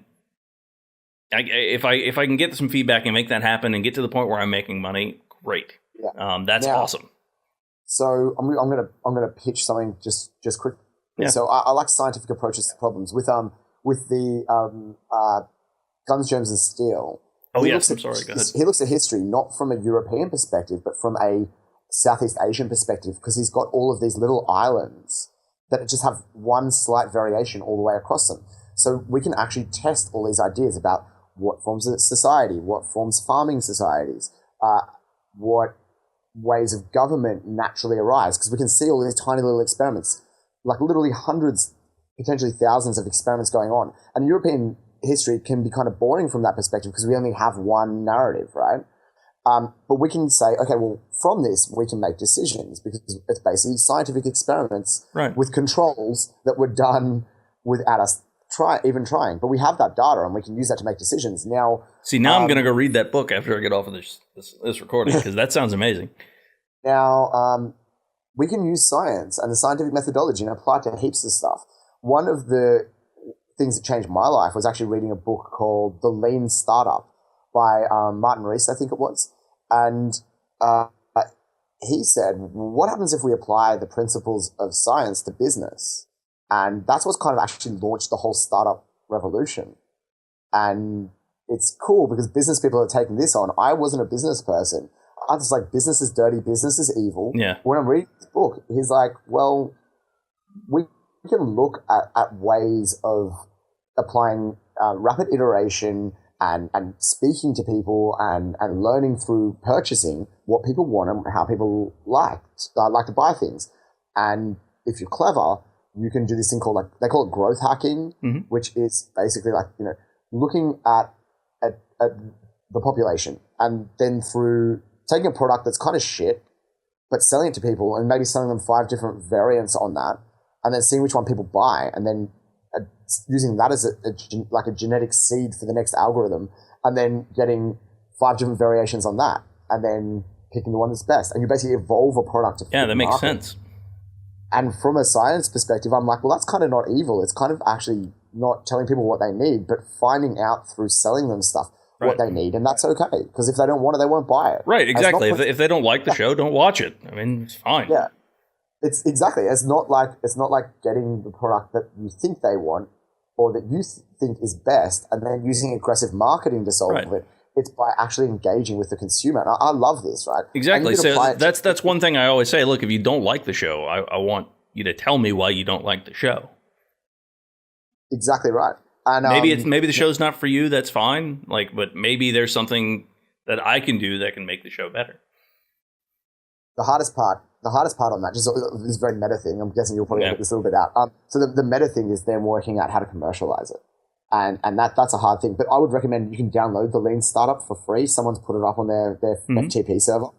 Speaker 2: if I can get some feedback and make that happen and get to the point where I'm making money, great. Yeah. That's awesome. So
Speaker 1: I'm gonna pitch something just quick. Yeah. So I like scientific approaches to problems with the Guns, Germs, and Steel.
Speaker 2: Oh, yes. I'm sorry. Go ahead.
Speaker 1: He looks at history not from a European perspective, but from a Southeast Asian perspective, because he's got all of these little islands that just have one slight variation all the way across them. So we can actually test all these ideas about what forms of society, what forms farming societies, what ways of government naturally arise, because we can see all these tiny little experiments, like literally hundreds, potentially thousands of experiments going on. And European history can be kind of boring from that perspective because we only have one narrative, right? But we can say, okay, well, from this, we can make decisions because it's basically scientific experiments with controls that were done without us even trying. But we have that data and we can use that to make decisions. Now,
Speaker 2: I'm going to go read that book after I get off of this recording because that sounds amazing.
Speaker 1: Now, we can use science and the scientific methodology and apply it to heaps of stuff. One of the things that changed my life was actually reading a book called The Lean Startup by Martin Rees, I think it was. And he said, what happens if we apply the principles of science to business? And that's what's kind of actually launched the whole startup revolution. And it's cool because business people are taking this on. I wasn't a business person. I was like, business is dirty, business is evil.
Speaker 2: Yeah.
Speaker 1: When I'm reading this book, he's like, well, we can look at ways of applying rapid iteration and speaking to people and learning through purchasing what people want and how people like to buy things. And if you're clever, you can do this thing called, like, they call it growth hacking, which is basically like, looking at the population and then through taking a product that's kind of shit, but selling it to people and maybe selling them 5 different variants on that, and then seeing which one people buy, and then using that as a genetic seed for the next algorithm, and then getting 5 different variations on that, and then picking the one that's best. And you basically evolve a product.
Speaker 2: Yeah, that makes sense.
Speaker 1: And from a science perspective, I'm like, well, that's kind of not evil. It's kind of actually not telling people what they need, but finding out through selling them stuff what they need. And that's okay, because if they don't want it, they won't buy it.
Speaker 2: Right, exactly. If they don't like the show, don't watch it. I mean, it's fine.
Speaker 1: Yeah. It's exactly. It's not like getting the product that you think they want or that you think is best and then using aggressive marketing to solve it. It's by actually engaging with the consumer. And I love this, right?
Speaker 2: Exactly. So that's one thing I always say. Look, if you don't like the show, I want you to tell me why you don't like the show.
Speaker 1: Exactly right. And
Speaker 2: maybe the show's not for you. That's fine. But maybe there's something that I can do that can make the show better.
Speaker 1: The hardest part on that, just this very meta thing, I'm guessing you'll probably get this a little bit out. So the meta thing is them working out how to commercialize it. And that's a hard thing. But I would recommend you can download the Lean Startup for free. Someone's put it up on their FTP server.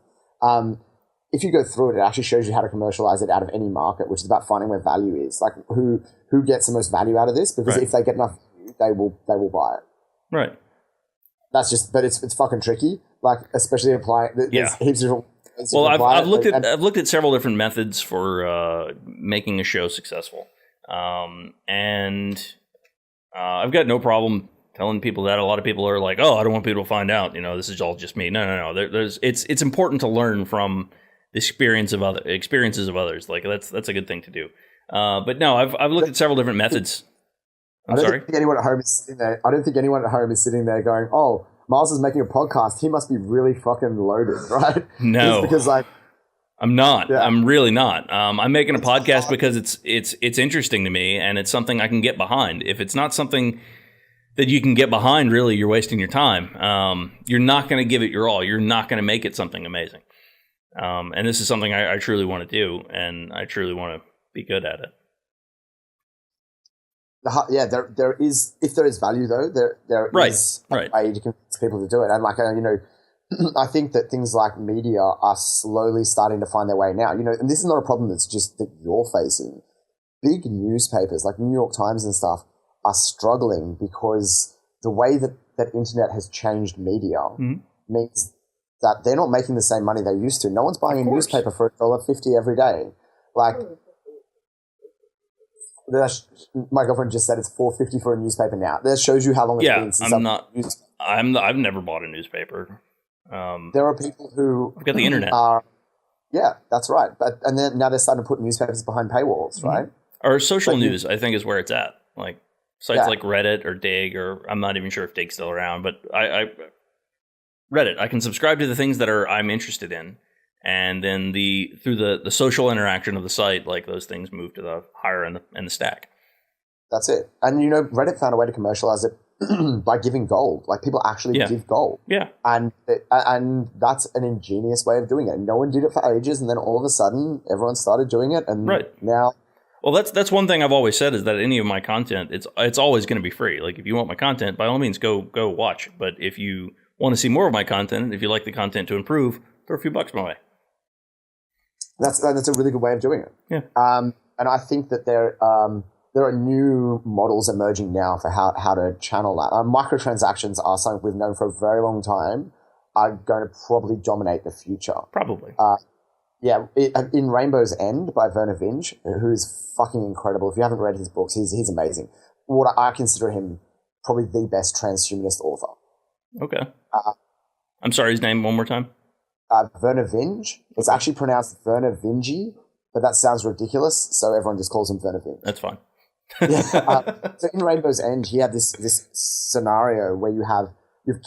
Speaker 1: If you go through it, it actually shows you how to commercialize it out of any market, which is about finding where value is. Like who gets the most value out of this? Because if they get enough, they will buy it.
Speaker 2: Right.
Speaker 1: That's just, but it's fucking tricky. Like especially applying. There's heaps of different.
Speaker 2: Well, I've looked at several different methods for making a show successful, and I've got no problem telling people that. A lot of people are like, "Oh, I don't want people to find out. This is all just me." No. It's important to learn from the experiences of others. Like that's a good thing to do. But no, I've looked at several different methods. I don't think anyone at home is sitting there going, "Oh, Miles is making a podcast. He must be really fucking loaded," right? No,
Speaker 1: because
Speaker 2: I'm not. Yeah. I'm really not. I'm making a podcast because it's interesting to me and it's something I can get behind. If it's not something that you can get behind, really, you're wasting your time. You're not going to give it your all. You're not going to make it something amazing. And this is something I truly want to do, and I truly want to be good at it.
Speaker 1: There is, if there is value though, there is a way to convince people to do it. And I think that things like media are slowly starting to find their way now. And this is not a problem that's just that you're facing. Big newspapers like New York Times and stuff are struggling because the way that internet has changed media means that they're not making the same money they used to. No one's buying a newspaper for $1.50 every day. My girlfriend just said it's $4.50 for a newspaper now. That shows you how long it's been since
Speaker 2: I've never bought a newspaper.
Speaker 1: There are people who
Speaker 2: I've got the internet.
Speaker 1: That's right. And then now they're starting to put newspapers behind paywalls, right?
Speaker 2: Or social news, I think, is where it's at. Like sites like Reddit or Dig, or I'm not even sure if Dig's still around, but I Reddit. I can subscribe to the things that I'm interested in. And then through the social interaction of the site, like those things move to the higher end the stack.
Speaker 1: That's it. And Reddit found a way to commercialize it by giving gold. Like people actually give gold.
Speaker 2: Yeah.
Speaker 1: And that's an ingenious way of doing it. No one did it for ages, and then all of a sudden everyone started doing it, and now.
Speaker 2: Well, that's one thing I've always said is that any of my content, it's always going to be free. Like if you want my content, by all means go watch. But if you want to see more of my content, if you like the content to improve, throw a few bucks my way.
Speaker 1: That's a really good way of doing it.
Speaker 2: Yeah.
Speaker 1: And I think that there are new models emerging now for how to channel that. Microtransactions are something we've known for a very long time are going to probably dominate the future.
Speaker 2: Probably.
Speaker 1: In Rainbow's End by Werner Vinge, who's fucking incredible. If you haven't read his books, he's amazing. What I consider him probably the best transhumanist author.
Speaker 2: Okay. I'm sorry, his name one more time?
Speaker 1: Werner Vinge. It's actually pronounced Werner Vinge, but that sounds ridiculous, so everyone just calls him Werner Vinge.
Speaker 2: That's fine.
Speaker 1: Yeah. So in Rainbow's End, he had this scenario where you have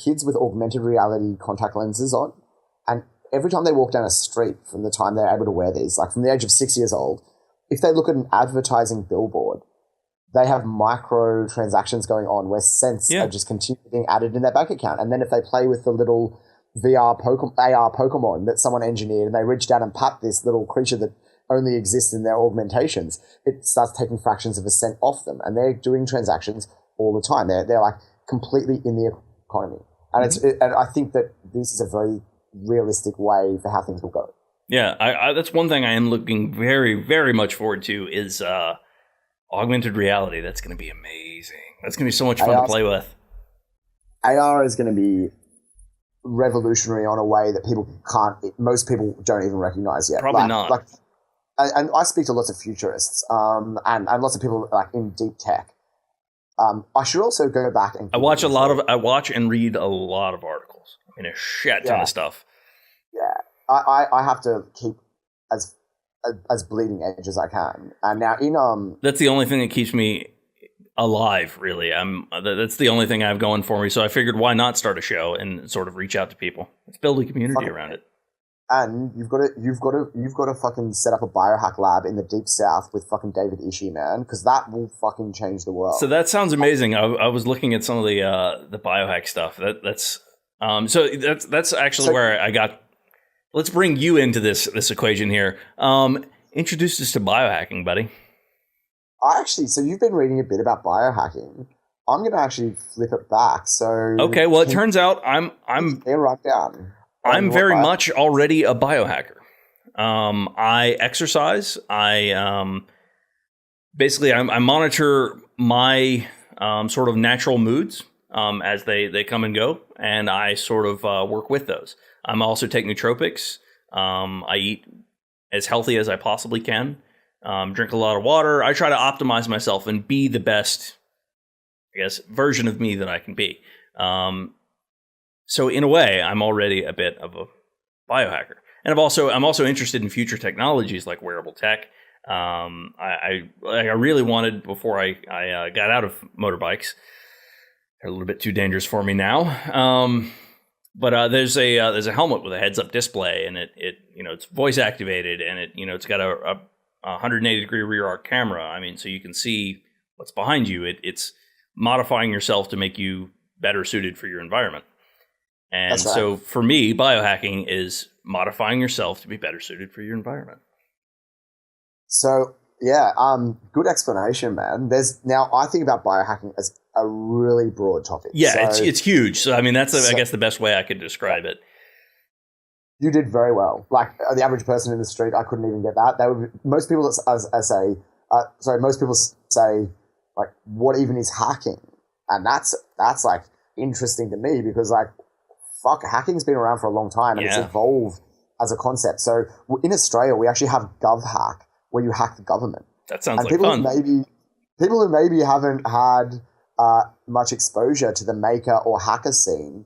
Speaker 1: kids with augmented reality contact lenses on, and every time they walk down a street, from the time they're able to wear these, like from the age of 6 years old, if they look at an advertising billboard, they have micro transactions going on where cents are just continually being added in their bank account. And then if they play with the little AR Pokemon that someone engineered, and they reach down and pat this little creature that only exists in their augmentations, it starts taking fractions of a cent off them. And they're doing transactions all the time. They're like completely in the economy. And and I think that this is a very realistic way for how things will go.
Speaker 2: Yeah, I that's one thing I am looking very, very much forward to is augmented reality. That's going to be amazing. That's going to be so much fun to play with.
Speaker 1: AR is going to be revolutionary on a way that most people don't even recognize yet.
Speaker 2: Probably not.
Speaker 1: And I speak to lots of futurists and lots of people like in deep tech. I should also go back and...
Speaker 2: I watch and read a lot of articles. I mean, a shit ton of stuff.
Speaker 1: Yeah. I have to keep as bleeding edge as I can. And now
Speaker 2: that's the only thing that keeps me alive, really. That's the only thing I have going for me. So I figured, why not start a show and sort of reach out to people? Let's build a community around it.
Speaker 1: And you've got to fucking set up a biohack lab in the deep south with fucking David Ishii, man, because that will fucking change the world.
Speaker 2: So that sounds amazing. I was looking at some of the biohack stuff. That's actually where I got. Let's bring you into this equation here. Introduce us to biohacking, buddy.
Speaker 1: So you've been reading a bit about biohacking. I'm going to actually flip it back. So
Speaker 2: okay, well, it turns out I'm
Speaker 1: right down.
Speaker 2: I'm very much already a biohacker. I exercise. I monitor my sort of natural moods as they come and go, and I sort of work with those. I'm also take nootropics. I eat as healthy as I possibly can. Drink a lot of water. I try to optimize myself and be the best, I guess, version of me that I can be. So in a way, I'm already a bit of a biohacker, and I'm also interested in future technologies like wearable tech. I really wanted, before I got out of motorbikes. They're a little bit too dangerous for me now. But there's a helmet with a heads up display, and it's voice activated, and it's got a 180 degree rear arc camera. I mean, so you can see what's behind you. It's modifying yourself to make you better suited for your environment. And so for me, biohacking is modifying yourself to be better suited for your environment.
Speaker 1: So, yeah, good explanation, man. Now I think about biohacking as a really broad topic.
Speaker 2: Yeah, it's huge. So, I mean, that's, I guess, the best way I could describe it.
Speaker 1: You did very well. Like, the average person in the street, I couldn't even get that. Most people say, like, what even is hacking? And that's like, interesting to me because, like, fuck, hacking's been around for a long time and it's evolved as a concept. So in Australia, we actually have GovHack, where you hack the government.
Speaker 2: That sounds like fun.
Speaker 1: People who maybe haven't had much exposure to the maker or hacker scene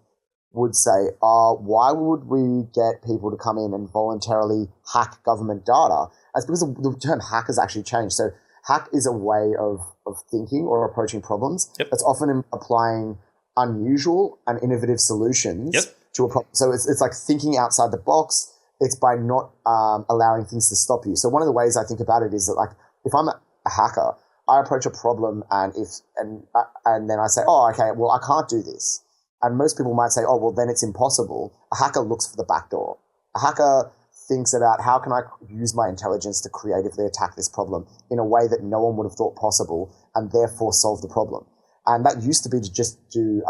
Speaker 1: would say, why would we get people to come in and voluntarily hack government data? That's because the term hack has actually changed. So hack is a way of thinking or approaching problems.
Speaker 2: Yep.
Speaker 1: That's often applying unusual and innovative solutions to a problem. So it's like thinking outside the box. It's by not allowing things to stop you. So one of the ways I think about it is that, like, if I'm a hacker, I approach a problem and then I say, okay, well, I can't do this. And most people might say, well, then it's impossible. A hacker looks for the back door. A hacker thinks about, how can I use my intelligence to creatively attack this problem in a way that no one would have thought possible, and therefore solve the problem. And that used to be to just to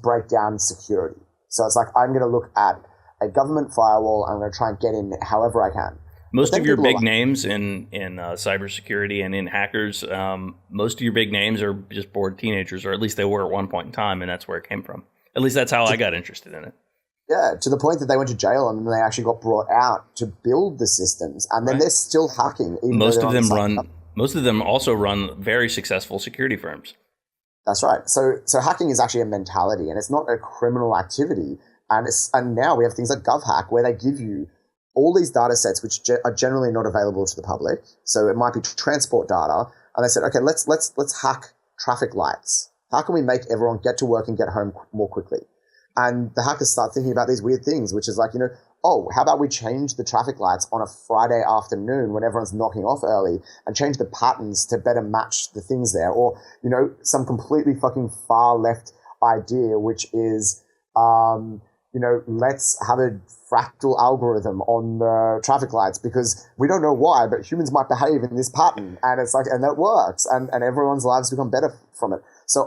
Speaker 1: break down security. So it's like, I'm going to look at a government firewall, I'm going to try and get in however I can.
Speaker 2: Most of your big names in cybersecurity and in hackers, most of your big names are just bored teenagers, or at least they were at one point in time, and that's where it came from. At least that's how I got interested in it.
Speaker 1: Yeah, to the point that they went to jail and then they actually got brought out to build the systems, and then they're still hacking.
Speaker 2: Most of them also run very successful security firms.
Speaker 1: That's right. So hacking is actually a mentality, and it's not a criminal activity. And now we have things like GovHack, where they give you all these data sets which are generally not available to the public. So it might be transport data. And they said, okay, let's hack traffic lights. How can we make everyone get to work and get home more quickly? And the hackers start thinking about these weird things, which is like, how about we change the traffic lights on a Friday afternoon when everyone's knocking off early and change the patterns to better match the things there? Or, some completely fucking far left idea, which is, let's have a fractal algorithm on the traffic lights because we don't know why, but humans might behave in this pattern. And it's like, and that works. And everyone's lives become better from it. So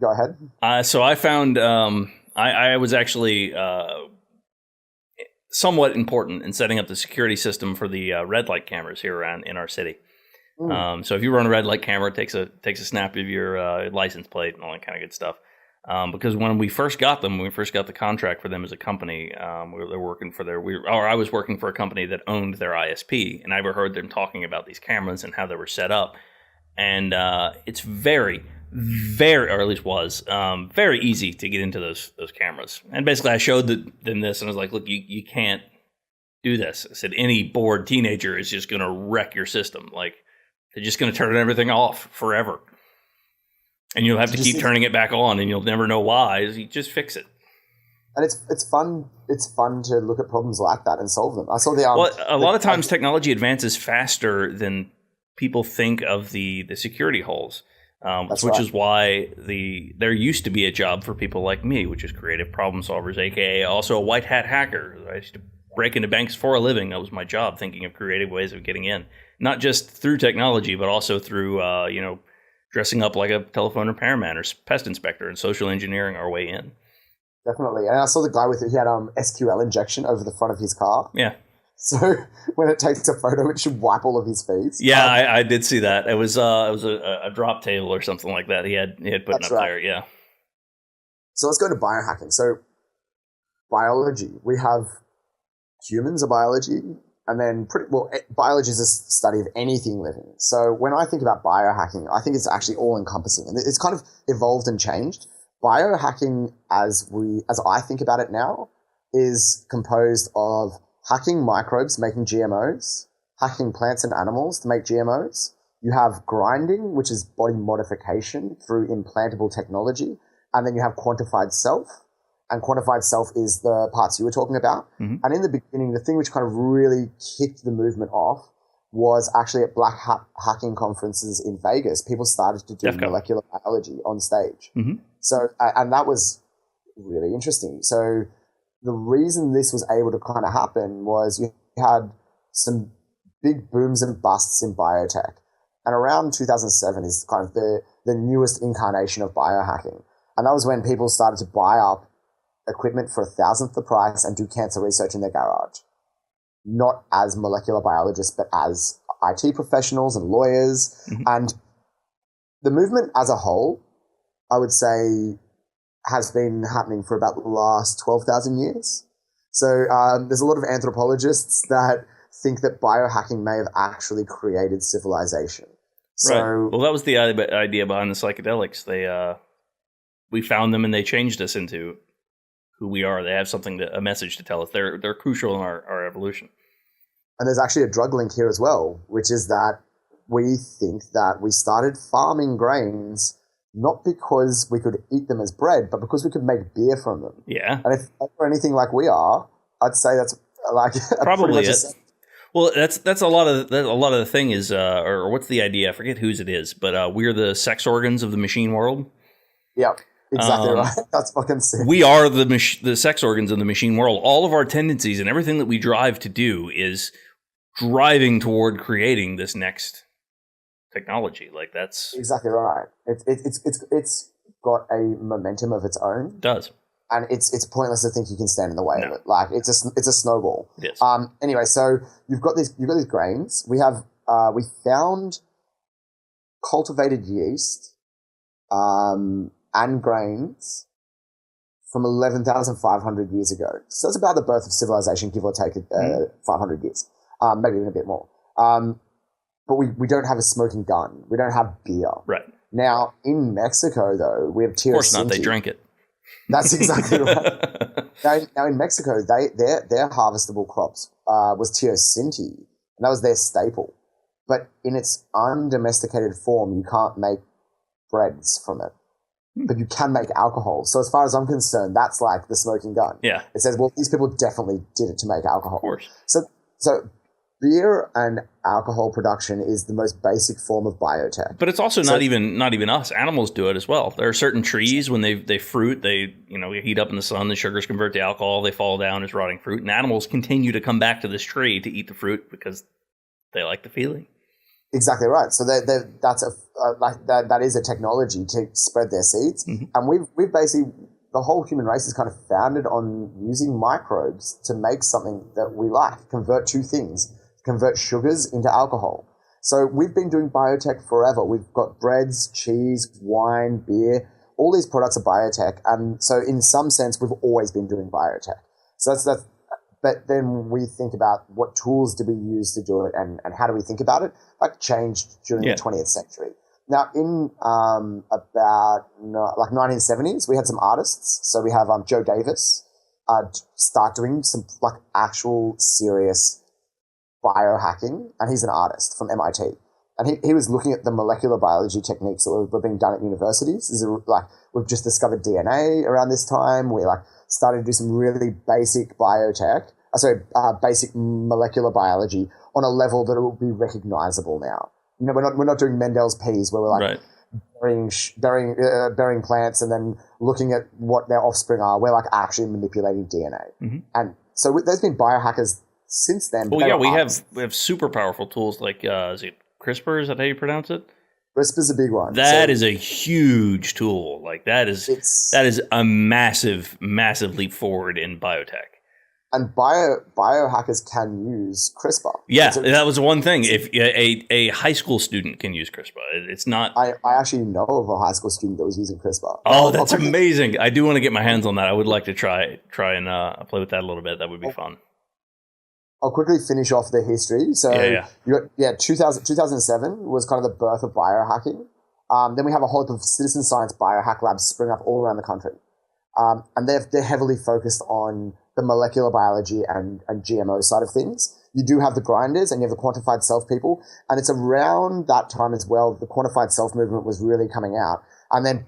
Speaker 1: go ahead.
Speaker 2: So I found, I was actually somewhat important in setting up the security system for the red light cameras here around in our city. So if you run a red light camera, it takes a snap of your license plate and all that kind of good stuff. Because when we first got the contract for them as a company, I was working for a company that owned their ISP, and I overheard them talking about these cameras and how they were set up. And it's very, very, or at least was, very easy to get into those cameras. And basically I showed them this and I was like, look, you can't do this. I said, any bored teenager is just going to wreck your system. Like, they're just going to turn everything off forever. And you'll have to keep turning it back on, and you'll never know why. You just fix it.
Speaker 1: And it's fun. It's fun to look at problems like that and solve them. I saw
Speaker 2: a lot of times technology advances faster than people think of the security holes, which is why there used to be a job for people like me, which is creative problem solvers, aka also a white hat hacker. I used to break into banks for a living. That was my job, thinking of creative ways of getting in, not just through technology, but also through dressing up like a telephone repairman or pest inspector and social engineering our way in.
Speaker 1: Definitely. And I saw the guy he had SQL injection over the front of his car.
Speaker 2: Yeah.
Speaker 1: So when it takes a photo, it should wipe all of his feeds.
Speaker 2: Yeah, I did see that. It was a drop table or something like that. He had put up there. Yeah.
Speaker 1: So let's go to biohacking. So biology, we have humans are biology. And then, biology is a study of anything living. So when I think about biohacking, I think it's actually all-encompassing. And it's kind of evolved and changed. Biohacking, as I think about it now, is composed of hacking microbes, making GMOs, hacking plants and animals to make GMOs. You have grinding, which is body modification through implantable technology. And then you have quantified self. And quantified self is the parts you were talking about. Mm-hmm. And in the beginning, the thing which kind of really kicked the movement off was actually at black hacking conferences in Vegas. People started to do molecular biology on stage. Mm-hmm. So, and that was really interesting. So the reason this was able to kind of happen was you had some big booms and busts in biotech. And around 2007 is kind of the newest incarnation of biohacking. And that was when people started to buy up equipment for 1,000th the price and do cancer research in their garage. Not as molecular biologists, but as IT professionals and lawyers. Mm-hmm. And the movement as a whole, I would say, has been happening for about the last 12,000 years. So there's a lot of anthropologists that think that biohacking may have actually created civilization. So,
Speaker 2: right. Well, that was the idea behind the psychedelics. We found them and they changed us into who we are. They have a message to tell us. They're crucial in our evolution.
Speaker 1: And there's actually a drug link here as well, which is that we think that we started farming grains not because we could eat them as bread, but because we could make beer from them.
Speaker 2: Yeah.
Speaker 1: And if we're anything like we are, I'd say that's like
Speaker 2: probably it. Well, that's a lot of the thing is, or what's the idea? I forget whose it is, but we're the sex organs of the machine world.
Speaker 1: Yeah. Exactly right. That's fucking sick.
Speaker 2: We are the sex organs of the machine world. All of our tendencies and everything that we drive to do is driving toward creating this next technology. Like that's
Speaker 1: exactly right. It's got a momentum of its own.
Speaker 2: It does.
Speaker 1: And it's pointless to think you can stand in the way of it. Like it's a snowball.
Speaker 2: Yes.
Speaker 1: Anyway, so you've got these grains. We found cultivated yeast. And grains from 11,500 years ago. So that's about the birth of civilization, give or take 500 years, maybe even a bit more. But we don't have a smoking gun. We don't have beer.
Speaker 2: Right.
Speaker 1: Now, in Mexico, though, we have Tierra
Speaker 2: Of course not. They drank it.
Speaker 1: That's exactly right. Now in Mexico, their harvestable crops was teosinte, and that was their staple. But in its undomesticated form, you can't make breads from it. But you can make alcohol. So as far as I'm concerned, that's like the smoking gun.
Speaker 2: Yeah.
Speaker 1: It says, well, these people definitely did it to make alcohol.
Speaker 2: Of course.
Speaker 1: So beer and alcohol production is the most basic form of biotech.
Speaker 2: But it's also not even us. Animals do it as well. There are certain trees when they fruit, they heat up in the sun, the sugars convert to alcohol, they fall down as rotting fruit, and animals continue to come back to this tree to eat the fruit because they like the feeling.
Speaker 1: Exactly right. So that is a technology to spread their seeds, and we've basically, the whole human race is kind of founded on using microbes to make something that we like, convert two things, convert sugars into alcohol. So we've been doing biotech forever. We've got breads, cheese, wine, beer. All these products are biotech, and so in some sense, we've always been doing biotech. So that's. But then we think about what tools do we use to do it, and how do we think about it? That changed during the 20th century. Now, in about 1970s, we had some artists. So we have Joe Davis start doing some like actual serious biohacking, and he's an artist from MIT. And he was looking at the molecular biology techniques that were being done at universities. We've just discovered DNA around this time. We started to do some really basic basic molecular biology on a level that will be recognizable now. We're not doing Mendel's peas where we're burying plants and then looking at what their offspring are. We're actually manipulating DNA. And so there's been biohackers since then.
Speaker 2: Well, yeah, we have super powerful tools like is it CRISPR? Is that how you pronounce it?
Speaker 1: CRISPR's a big one.
Speaker 2: That is a huge tool. That is a massive leap forward in biotech.
Speaker 1: And biohackers can use CRISPR.
Speaker 2: Yeah, that was one thing. If a high school student can use CRISPR, it's not.
Speaker 1: I actually know of a high school student that was using CRISPR.
Speaker 2: Oh, that's amazing! I do want to get my hands on that. I would like to try and play with that a little bit. That would be fun.
Speaker 1: I'll quickly finish off the history. So, 2007 was kind of the birth of biohacking. Then we have a whole heap of citizen science biohack labs spring up all around the country. And they're heavily focused on the molecular biology and GMO side of things. You do have the grinders and you have the quantified self people. And it's around that time as well, the quantified self movement was really coming out. And then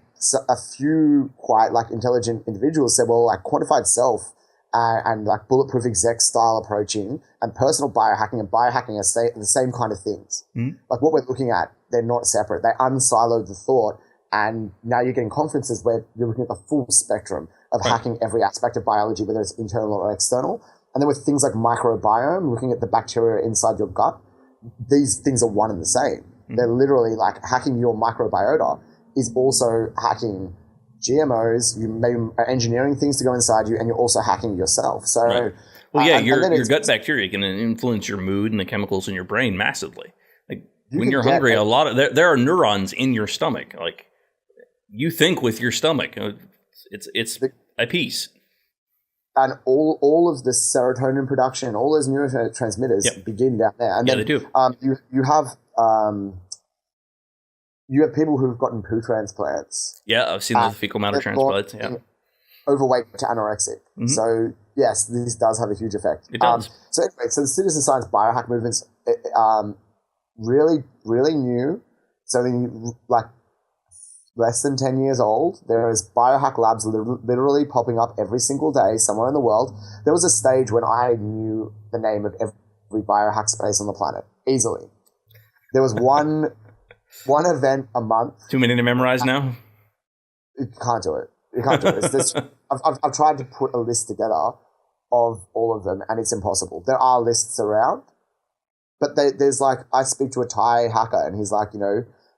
Speaker 1: a few quite intelligent individuals said, well, quantified self and bulletproof exec style approaching and personal biohacking and biohacking are the same kind of things. What we're looking at, they're not separate. They unsiloed the thought, and now you're getting conferences where you're looking at the full spectrum of hacking every aspect of biology, whether it's internal or external. And then with things like microbiome, looking at the bacteria inside your gut, these things are one and the same. They're literally hacking your microbiota is also hacking GMOs. You may are engineering things to go inside you, and you're also hacking yourself. So,
Speaker 2: well, yeah, your gut bacteria can influence your mood and the chemicals in your brain massively. When you're hungry, a lot of there are neurons in your stomach. You think with your stomach. It's a piece.
Speaker 1: And all of the serotonin production, all those neurotransmitters begin down there. And then,
Speaker 2: they do.
Speaker 1: You have people who've gotten poo transplants.
Speaker 2: Yeah, I've seen those fecal matter transplants. Yeah,
Speaker 1: overweight to anorexic. So yes, this does have a huge effect.
Speaker 2: It does.
Speaker 1: So anyway, so the citizen science biohack movement's really, really new. So less than 10 years old. There is biohack labs literally popping up every single day somewhere in the world. There was a stage when I knew the name of every biohack space on the planet easily. There was one event a month.
Speaker 2: Too many to memorize now?
Speaker 1: You can't do it. I've tried to put a list together of all of them, and it's impossible. There are lists around, but there's I speak to a Thai hacker, and he's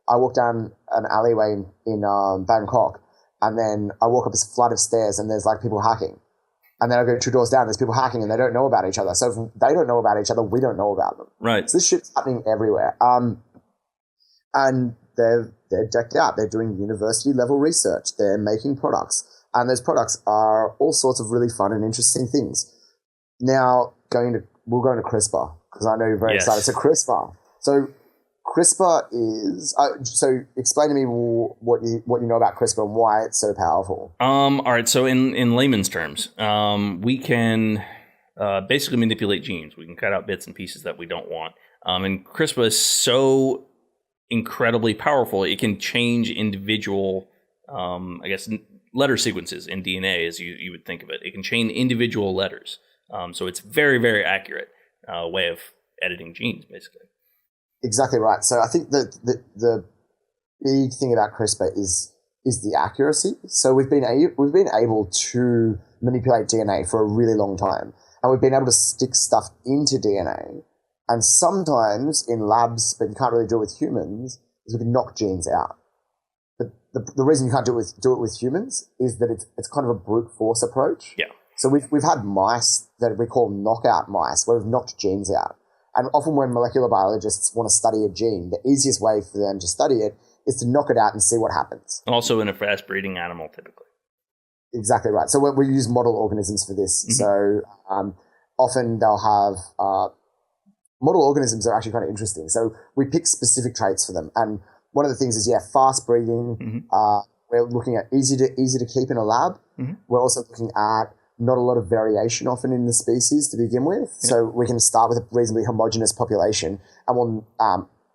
Speaker 1: I walk down an alleyway in Bangkok, and then I walk up a flight of stairs, and there's people hacking. And then I go 2 doors down, there's people hacking, and they don't know about each other. So if they don't know about each other, we don't know about them.
Speaker 2: Right.
Speaker 1: So this shit's happening everywhere. And they're decked out. They're doing university level research. They're making products. And those products are all sorts of really fun and interesting things. Now, we'll go into CRISPR, because I know you're very excited. So CRISPR. So CRISPR is so. Explain to me what you know about CRISPR and why it's so powerful.
Speaker 2: All right. So in layman's terms, we can basically manipulate genes. We can cut out bits and pieces that we don't want. And CRISPR is so incredibly powerful. It can change individual, letter sequences in DNA, as you would think of it. It can change individual letters. So it's very, very accurate way of editing genes, basically.
Speaker 1: Exactly right. So I think that the big thing about CRISPR is the accuracy. So we've been able to manipulate DNA for a really long time, and we've been able to stick stuff into DNA. And sometimes in labs, but you can't really do it with humans, is we can knock genes out. But the reason you can't do it with humans is that it's kind of a brute force approach.
Speaker 2: Yeah.
Speaker 1: So we've had mice that we call knockout mice, where we've knocked genes out. And often when molecular biologists want to study a gene, the easiest way for them to study it is to knock it out and see what happens.
Speaker 2: Also in a fast breeding animal, typically.
Speaker 1: Exactly right. So we use model organisms for this. Mm-hmm. So often they'll have model organisms are actually kind of interesting. So we pick specific traits for them. And one of the things is, fast breeding. Mm-hmm. We're looking at easy to keep in a lab. Mm-hmm. We're also looking at not a lot of variation often in the species to begin with. Yeah. So we can start with a reasonably homogeneous population and we'll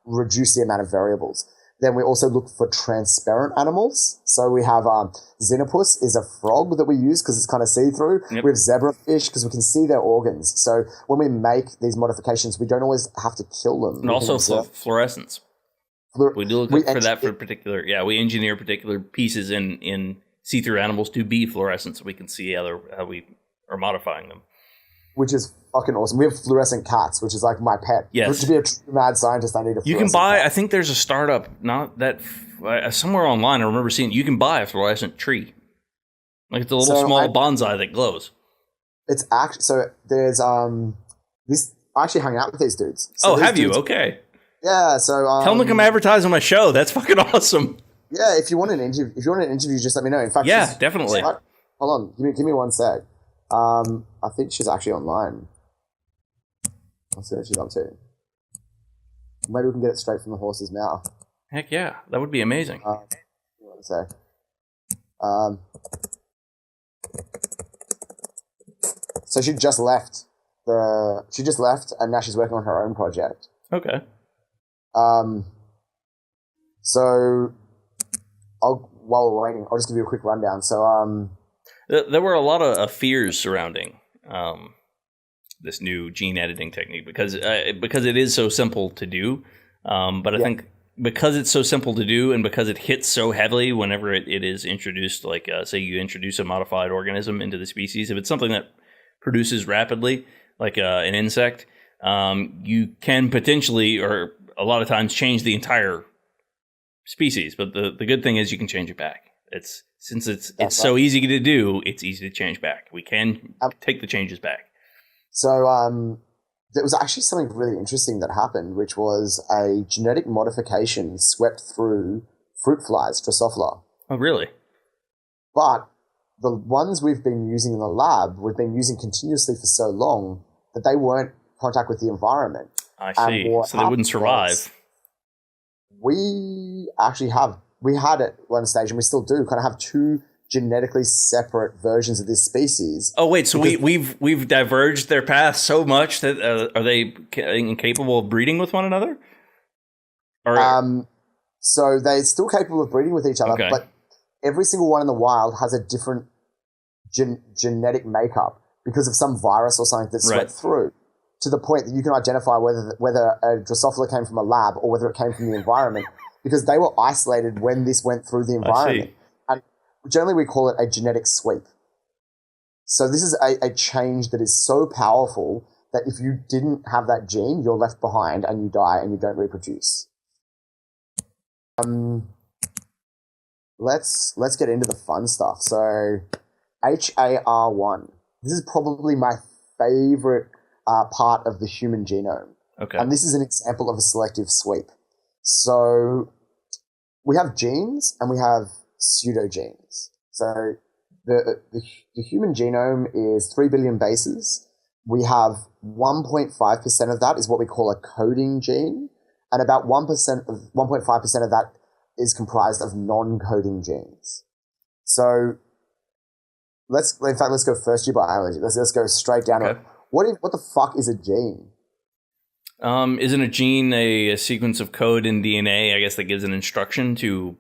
Speaker 1: reduce the amount of variables. Then we also look for transparent animals. So we have xenopus is a frog that we use because it's kind of see-through. Yep. We have zebrafish because we can see their organs. So when we make these modifications, we don't always have to kill them.
Speaker 2: And also fluorescence. We do look for that for particular. Yeah, we engineer particular pieces in see-through animals to be fluorescent so we can see how we are modifying them.
Speaker 1: Which is fucking awesome. We have fluorescent cats, which is like my pet.
Speaker 2: Yes.
Speaker 1: To be a true mad scientist, I need a fluorescent
Speaker 2: You can buy,
Speaker 1: cat.
Speaker 2: I think there's a startup, not that, somewhere online I remember seeing, you can buy a fluorescent tree. Like it's a little small bonsai that glows.
Speaker 1: It's actually, so there's, this, I actually hung out with these dudes. So
Speaker 2: have you? Okay.
Speaker 1: Yeah, so.
Speaker 2: Tell them to come advertise on my show. That's fucking awesome.
Speaker 1: Yeah, if you want an interview, just let me know. In fact,
Speaker 2: definitely.
Speaker 1: Hold on, give me one sec. I think she's actually online. I'll see what she's up to. Maybe we can get it straight from the horse's mouth.
Speaker 2: Heck yeah, that would be amazing.
Speaker 1: One sec. So she just left and now she's working on her own project.
Speaker 2: Okay.
Speaker 1: So while we're waiting, I'll just give you a quick rundown. So,
Speaker 2: there were a lot of fears surrounding this new gene editing technique because it is so simple to do. But I think because it's so simple to do and because it hits so heavily whenever it is introduced, like say you introduce a modified organism into the species, if it's something that produces rapidly, like an insect, you can potentially, or a lot of times, change the entire species. But the good thing is you can change it back. It's so easy to do, it's easy to change back. We can take the changes back.
Speaker 1: So there was actually something really interesting that happened, which was a genetic modification swept through fruit flies, Drosophila.
Speaker 2: Oh, really?
Speaker 1: But the ones we've been using in the lab, we've been using continuously for so long that they weren't in contact with the environment.
Speaker 2: I see. So they wouldn't survive.
Speaker 1: We had at one stage, and we still do, kind of have two genetically separate versions of this species.
Speaker 2: Oh wait, so we've diverged their paths so much that are they incapable of breeding with one another? Or
Speaker 1: so they're still capable of breeding with each other, but every single one in the wild has a different genetic makeup because of some virus or something that swept through, to the point that you can identify whether a Drosophila came from a lab or whether it came from the environment, because they were isolated when this went through the environment. And generally we call it a genetic sweep. So this is a change that is so powerful that if you didn't have that gene, you're left behind and you die and you don't reproduce. Let's get into the fun stuff. So HAR1. This is probably my favorite part of the human genome.
Speaker 2: Okay.
Speaker 1: And this is an example of a selective sweep. So we have genes and we have pseudogenes. So the human genome is 3 billion bases. We have 1.5% of that is what we call a coding gene, and about 1.5% of that is comprised of non-coding genes. So let's go first year biology. Let's go straight down to it. What the fuck is a gene?
Speaker 2: Isn't a gene a sequence of code in DNA, I guess, that gives an instruction to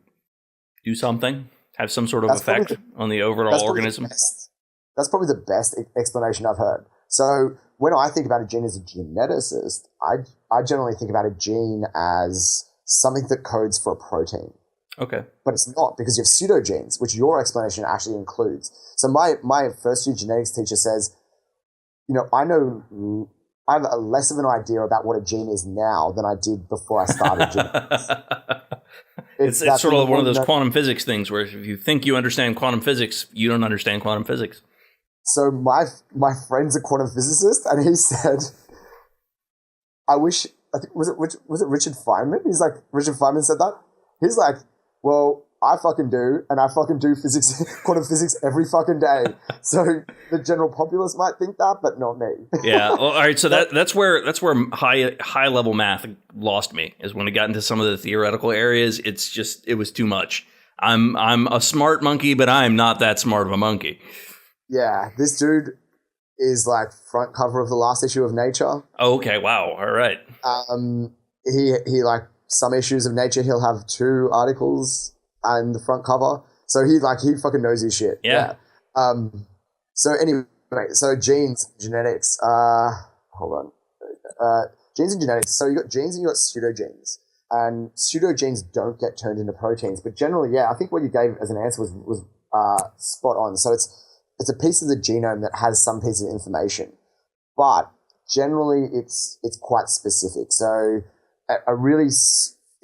Speaker 2: do something, have some sort of effect on the overall organism?
Speaker 1: That's probably the best explanation I've heard. So when I think about a gene as a geneticist, I generally think about a gene as something that codes for a protein.
Speaker 2: Okay.
Speaker 1: But it's not, because you have pseudogenes, which your explanation actually includes. So my first year genetics teacher says, I have less of an idea about what a gene is now than I did before I started genetics.
Speaker 2: It's sort of one of those quantum physics things where if you think you understand quantum physics, you don't understand quantum physics.
Speaker 1: So my friend's a quantum physicist, and he said, was it Richard Feynman? He's like, Richard Feynman said that? He's like, well, I fucking do, and I fucking do physics, quantum physics every fucking day. So the general populace might think that, but not me.
Speaker 2: Yeah. Well, all right. So that's where high level math lost me, is when it got into some of the theoretical areas. It was too much. I'm a smart monkey, but I'm not that smart of a monkey.
Speaker 1: Yeah. This dude is like front cover of the last issue of Nature.
Speaker 2: Oh, okay. Wow. All right.
Speaker 1: He like some issues of Nature, he'll have 2 articles and the front cover. So he fucking knows his shit.
Speaker 2: Yeah.
Speaker 1: So anyway, genes, genetics. Hold on. Genes and genetics. So you got genes and you got pseudogenes. And pseudogenes don't get turned into proteins. But generally, yeah, I think what you gave as an answer was spot on. So it's a piece of the genome that has some piece of information. But generally it's quite specific. So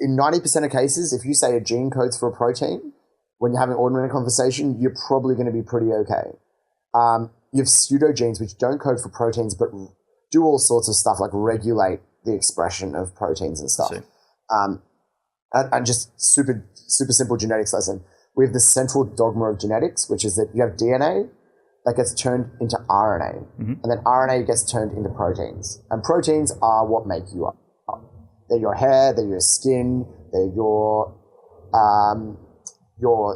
Speaker 1: in 90% of cases, if you say a gene codes for a protein, when you're having an ordinary conversation, you're probably going to be pretty okay. You have pseudogenes, which don't code for proteins, but do all sorts of stuff like regulate the expression of proteins and stuff. And just super, super simple genetics lesson. We have the central dogma of genetics, which is that you have DNA that gets turned into RNA, and then RNA gets turned into proteins. And proteins are what make you up. They're your hair, they're your skin, they're your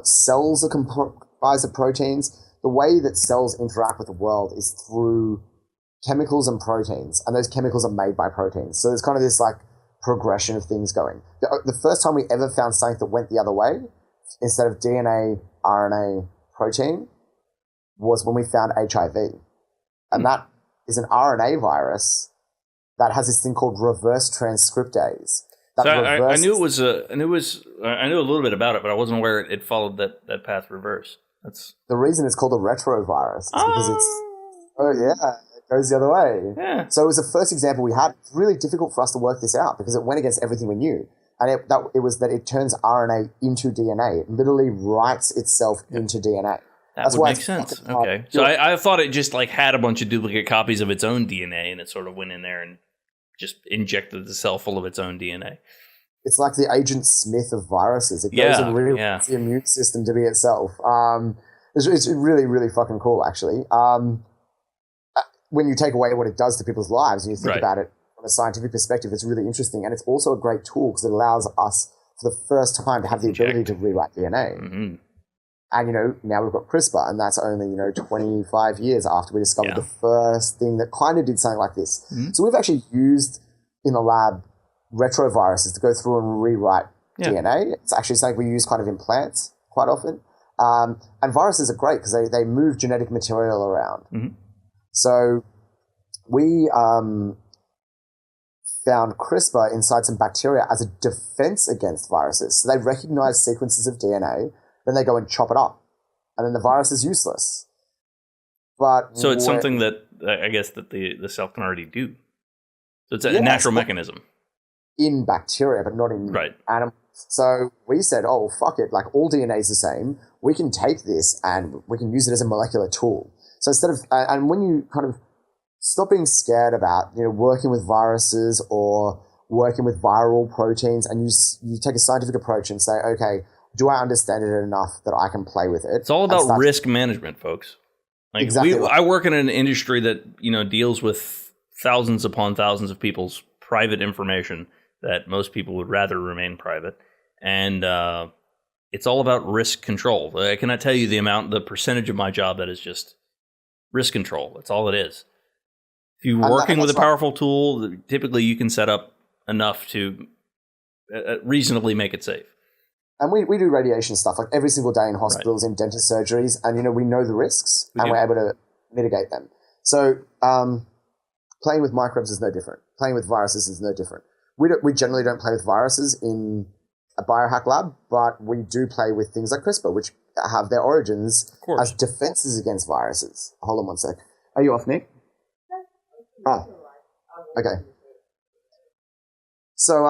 Speaker 1: cells are comprised of proteins. The way that cells interact with the world is through chemicals and proteins, and those chemicals are made by proteins. So there's kind of this like progression of things going. The first time we ever found something that went the other way, instead of DNA, RNA, protein, was when we found HIV. And that is an RNA virus that has this thing called reverse transcriptase.
Speaker 2: I knew it was I knew a little bit about it, but I wasn't aware it followed that path reverse. That's
Speaker 1: the reason it's called a retrovirus is because it goes the other way.
Speaker 2: Yeah.
Speaker 1: So it was the first example we had. It's really difficult for us to work this out because it went against everything we knew. And it was that it turns RNA into DNA. It literally writes itself into DNA.
Speaker 2: That's would make sense. Okay. So I thought it just like had a bunch of duplicate copies of its own DNA, and it sort of went in there and just injected the cell full of its own DNA.
Speaker 1: It's like the Agent Smith of viruses. It goes and rewrites the immune system to be itself. It's really, really fucking cool, actually. When you take away what it does to people's lives and you think about it from a scientific perspective, it's really interesting. And it's also a great tool because it allows us, for the first time, to have the ability to rewrite DNA. Mm-hmm. And, now we've got CRISPR, and that's only, 25 years after we discovered the first thing that kind of did something like this. Mm-hmm. So we've actually used in the lab retroviruses to go through and rewrite DNA. It's actually something we use kind of in plants quite often. And viruses are great because they move genetic material around. Mm-hmm. So we found CRISPR inside some bacteria as a defense against viruses. So they recognize sequences of DNA, then they go and chop it up, and then the virus is useless. So
Speaker 2: it's something that I guess that the cell can already do. So it's a natural mechanism.
Speaker 1: In bacteria, but not in animals. So we said, oh, fuck it, like all DNA is the same. We can take this and we can use it as a molecular tool. So instead of, and when you kind of stop being scared about, working with viruses or working with viral proteins, and you take a scientific approach and say, okay, do I understand it enough that I can play with it?
Speaker 2: It's all about risk management, folks. Like exactly. I work in an industry that, deals with thousands upon thousands of people's private information. that most people would rather remain private. And it's all about risk control. I cannot tell you the percentage of my job that is just risk control. That's all it is. If you're working with a powerful tool, typically you can set up enough to reasonably make it safe. And
Speaker 1: we do radiation stuff like every single day in hospitals, in dentist surgeries, and we know the risks and we're able to mitigate them. So playing with microbes is no different. Playing with viruses is no different. We generally don't play with viruses in a biohack lab, but we do play with things like CRISPR, which have their origins as defenses against viruses. Hold on one sec. Are you off, Nick? Oh, okay. So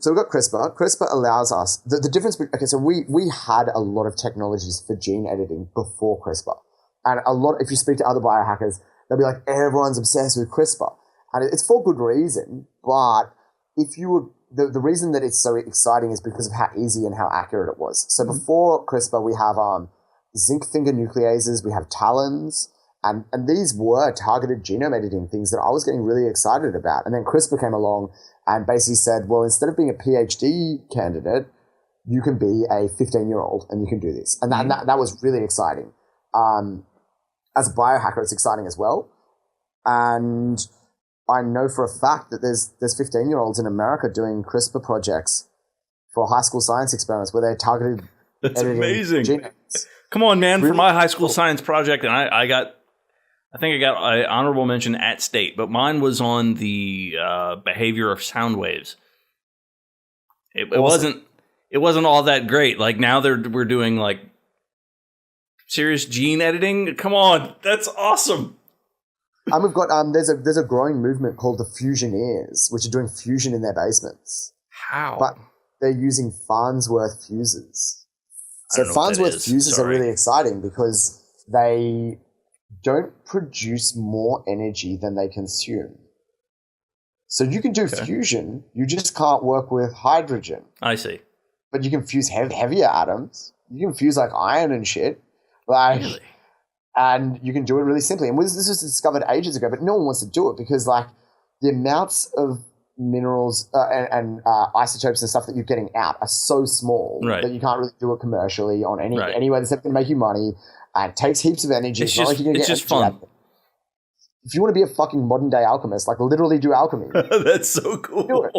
Speaker 1: we've got CRISPR. CRISPR allows us the difference. Okay, so we had a lot of technologies for gene editing before CRISPR, and if you speak to other biohackers, they'll be like, everyone's obsessed with CRISPR, and it's for good reason. But if you were the reason that it's so exciting is because of how easy and how accurate it was. So before CRISPR, we have zinc finger nucleases, we have talons, and these were targeted genome editing things that I was getting really excited about. And then CRISPR came along and basically said, well, instead of being a PhD candidate, you can be a 15-year-old and you can do this. And that was really exciting. As a biohacker, it's exciting as well. And I know for a fact that there's 15-year-olds in America doing CRISPR projects for high school science experiments where they're targeted.
Speaker 2: That's amazing. Genomes. Come on, man. Really? For my high school science project, and I got an honorable mention at state, but mine was on the behavior of sound waves. It wasn't all that great. Like now we're doing like serious gene editing. Come on, that's awesome.
Speaker 1: And we've got there's a growing movement called the Fusioneers, which are doing fusion in their basements.
Speaker 2: How?
Speaker 1: But they're using Farnsworth fuses. So Farnsworth fuses are really exciting because they don't produce more energy than they consume. So you can do fusion, you just can't work with hydrogen.
Speaker 2: I see.
Speaker 1: But you can fuse heavier atoms. You can fuse like iron and shit. Really? And you can do it really simply. And this was discovered ages ago, but no one wants to do it because like the amounts of minerals and isotopes and stuff that you're getting out are so small that you can't really do it commercially on any way that's going to make you money. And it takes heaps of energy.
Speaker 2: It's just fun.
Speaker 1: If you want to be a fucking modern day alchemist, like literally do alchemy.
Speaker 2: That's so cool.
Speaker 1: Do it.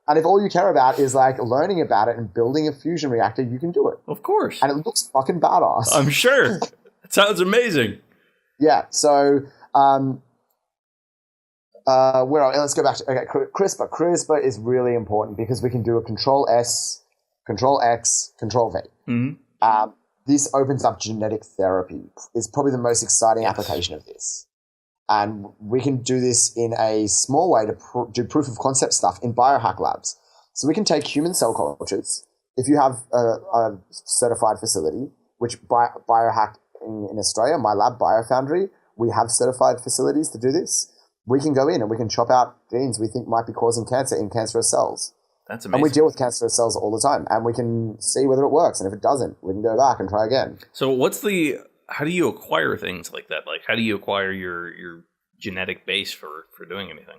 Speaker 1: And if all you care about is like learning about it and building a fusion reactor, you can do it.
Speaker 2: Of course.
Speaker 1: And it looks fucking badass.
Speaker 2: I'm sure. It sounds amazing.
Speaker 1: Yeah. So, let's go back to CRISPR. CRISPR is really important because we can do a Control S, Control X, Control V. Mm-hmm. This opens up genetic therapy. It's probably the most exciting application of this. And we can do this in a small way to do proof of concept stuff in biohack labs. So we can take human cell cultures. If you have a certified facility, which Biohack in Australia, my lab, Biofoundry, we have certified facilities to do this. We can go in and we can chop out genes we think might be causing cancer in cancerous cells.
Speaker 2: That's amazing.
Speaker 1: And we deal with cancerous cells all the time, and we can see whether it works. And if it doesn't, we can go back and try again.
Speaker 2: So how do you acquire things like that? Like how do you acquire your genetic base for doing anything?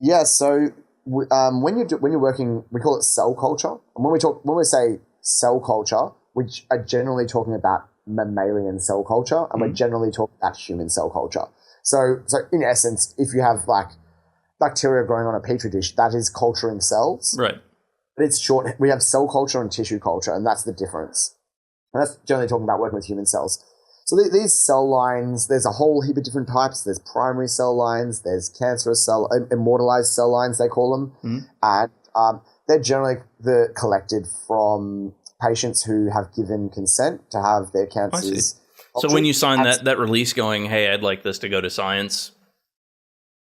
Speaker 1: Yeah. So when you're working, we call it cell culture. And when we say cell culture, we are generally talking about mammalian cell culture, and we're generally talking about human cell culture. So in essence, if you have like bacteria growing on a petri dish, that is culturing cells.
Speaker 2: Right.
Speaker 1: But it's short. We have cell culture and tissue culture, and that's the difference. And that's generally talking about working with human cells. So these cell lines, there's a whole heap of different types. There's primary cell lines. There's cancerous immortalized cell lines, they call them. Mm-hmm. And they're generally collected from patients who have given consent to have their cancers.
Speaker 2: So when you sign that release going, hey, I'd like this to go to science.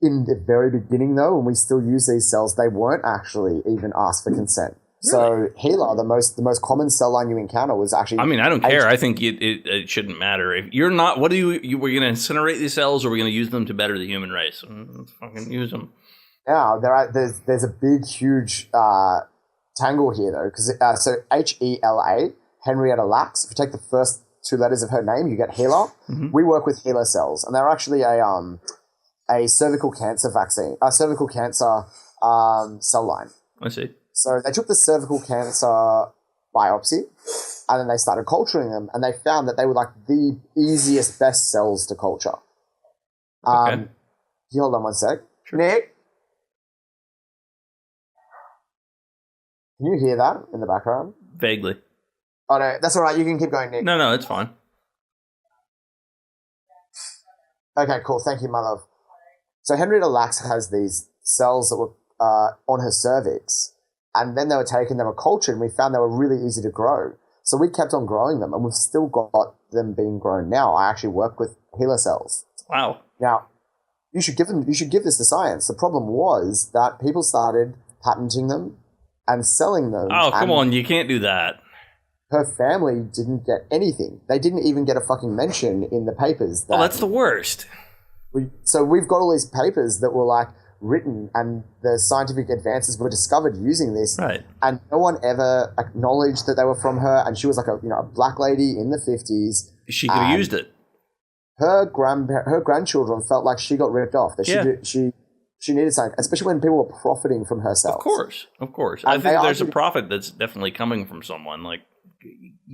Speaker 1: In the very beginning, though, when we still use these cells, they weren't actually even asked for consent. Really? So HeLa, the most common cell line you encounter was actually...
Speaker 2: I mean, I don't care. I think it shouldn't matter. If you're not... We're going to incinerate these cells or we're going to use them to better the human race? Let's fucking use them.
Speaker 1: Now, there's a big, huge tangle here, though. Because so HeLa, Henrietta Lacks, if you take the first two letters of her name, you get HeLa. Mm-hmm. We work with HeLa cells. And they're actually a cervical cancer vaccine, a cervical cancer cell line.
Speaker 2: I see.
Speaker 1: So they took the cervical cancer biopsy and then they started culturing them, and they found that they were like the easiest, best cells to culture.
Speaker 2: Okay.
Speaker 1: Can you hold on one sec?
Speaker 2: Sure.
Speaker 1: Nick? Can you hear that in the background?
Speaker 2: Vaguely.
Speaker 1: Oh, no, that's all right. You can keep going, Nick.
Speaker 2: No, it's fine.
Speaker 1: Okay, cool. Thank you, my love. So Henrietta Lacks has these cells that were on her cervix, and then they were taken, they were cultured, and we found they were really easy to grow. So we kept on growing them, and we've still got them being grown now. I actually work with HeLa cells.
Speaker 2: Wow.
Speaker 1: Now, you should give this to science. The problem was that people started patenting them and selling them.
Speaker 2: Oh, come on. You can't do that.
Speaker 1: Her family didn't get anything. They didn't even get a fucking mention in the papers.
Speaker 2: That's the worst.
Speaker 1: So we've got all these papers that were like written, and the scientific advances were discovered using this.
Speaker 2: Right.
Speaker 1: And no one ever acknowledged that they were from her. And she was like a black lady in the 50s.
Speaker 2: She could have used it.
Speaker 1: Her grandchildren felt like she got ripped off. That she needed something, especially when people were profiting from her cells.
Speaker 2: Of course. I think there's a profit that's definitely coming from someone. Like,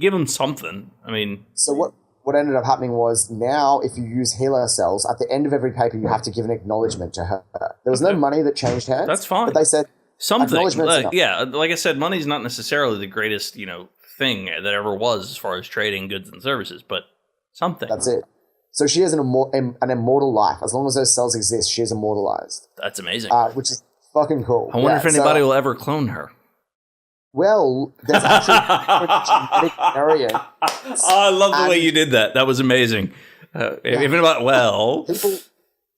Speaker 2: give them something. I mean,
Speaker 1: so what ended up happening was, now if you use HeLa cells, at the end of every paper you have to give an acknowledgement to her. There was no money that changed hands.
Speaker 2: That's fine.
Speaker 1: But they said
Speaker 2: something.
Speaker 1: Enough.
Speaker 2: Yeah, like I said, money's not necessarily the greatest thing that ever was as far as trading goods and services, but something.
Speaker 1: That's it. So she has an immortal life. As long as those cells exist, she is immortalized.
Speaker 2: That's amazing.
Speaker 1: Which is fucking cool.
Speaker 2: I wonder if anybody will ever clone her.
Speaker 1: Well, there's actually a genetic variant.
Speaker 2: I love the way you did that. That was amazing. Even about,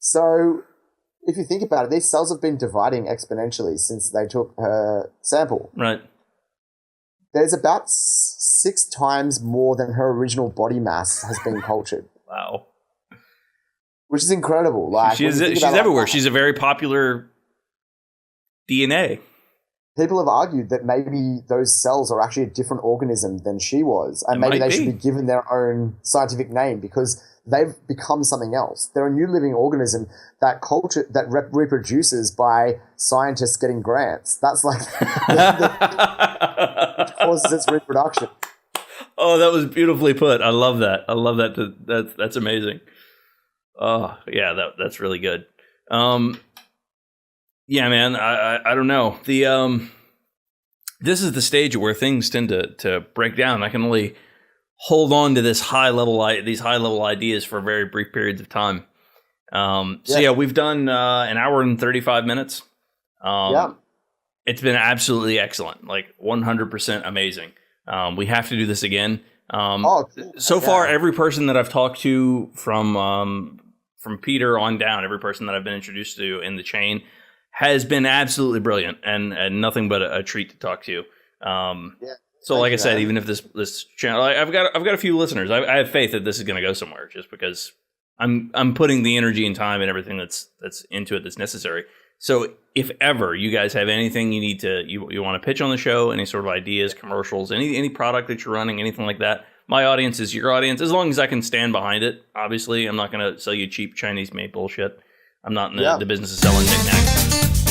Speaker 1: So if you think about it, these cells have been dividing exponentially since they took her sample.
Speaker 2: Right.
Speaker 1: There's about 6 times more than her original body mass has been cultured.
Speaker 2: Wow.
Speaker 1: Which is incredible. Like,
Speaker 2: she's everywhere. She's a very popular DNA.
Speaker 1: People have argued that maybe those cells are actually a different organism than she was, and maybe they should be given their own scientific name because they've become something else. They're a new living organism that reproduces by scientists getting grants. That's like which causes its reproduction.
Speaker 2: Oh, that was beautifully put. I love that. That's amazing. Oh, yeah, that's really good. Yeah, man, I don't know. This is the stage where things tend to break down. I can only hold on to these high level ideas for very brief periods of time. So we've done an hour and 35 minutes. It's been absolutely excellent, like 100% amazing. We have to do this again. So far, every person that I've talked to from Peter on down, every person that I've been introduced to in the chain has been absolutely brilliant and nothing but a treat to talk to. So like I said, even if this channel, I've got a few listeners, I have faith that this is going to go somewhere just because I'm putting the energy and time and everything that's into it that's necessary. So if ever you guys have anything you want to pitch on the show, any sort of ideas, commercials, any product that you're running, anything like that, my audience is your audience, as long as I can stand behind it. Obviously, I'm not going to sell you cheap Chinese made bullshit. I'm not in the business of selling knickknacks.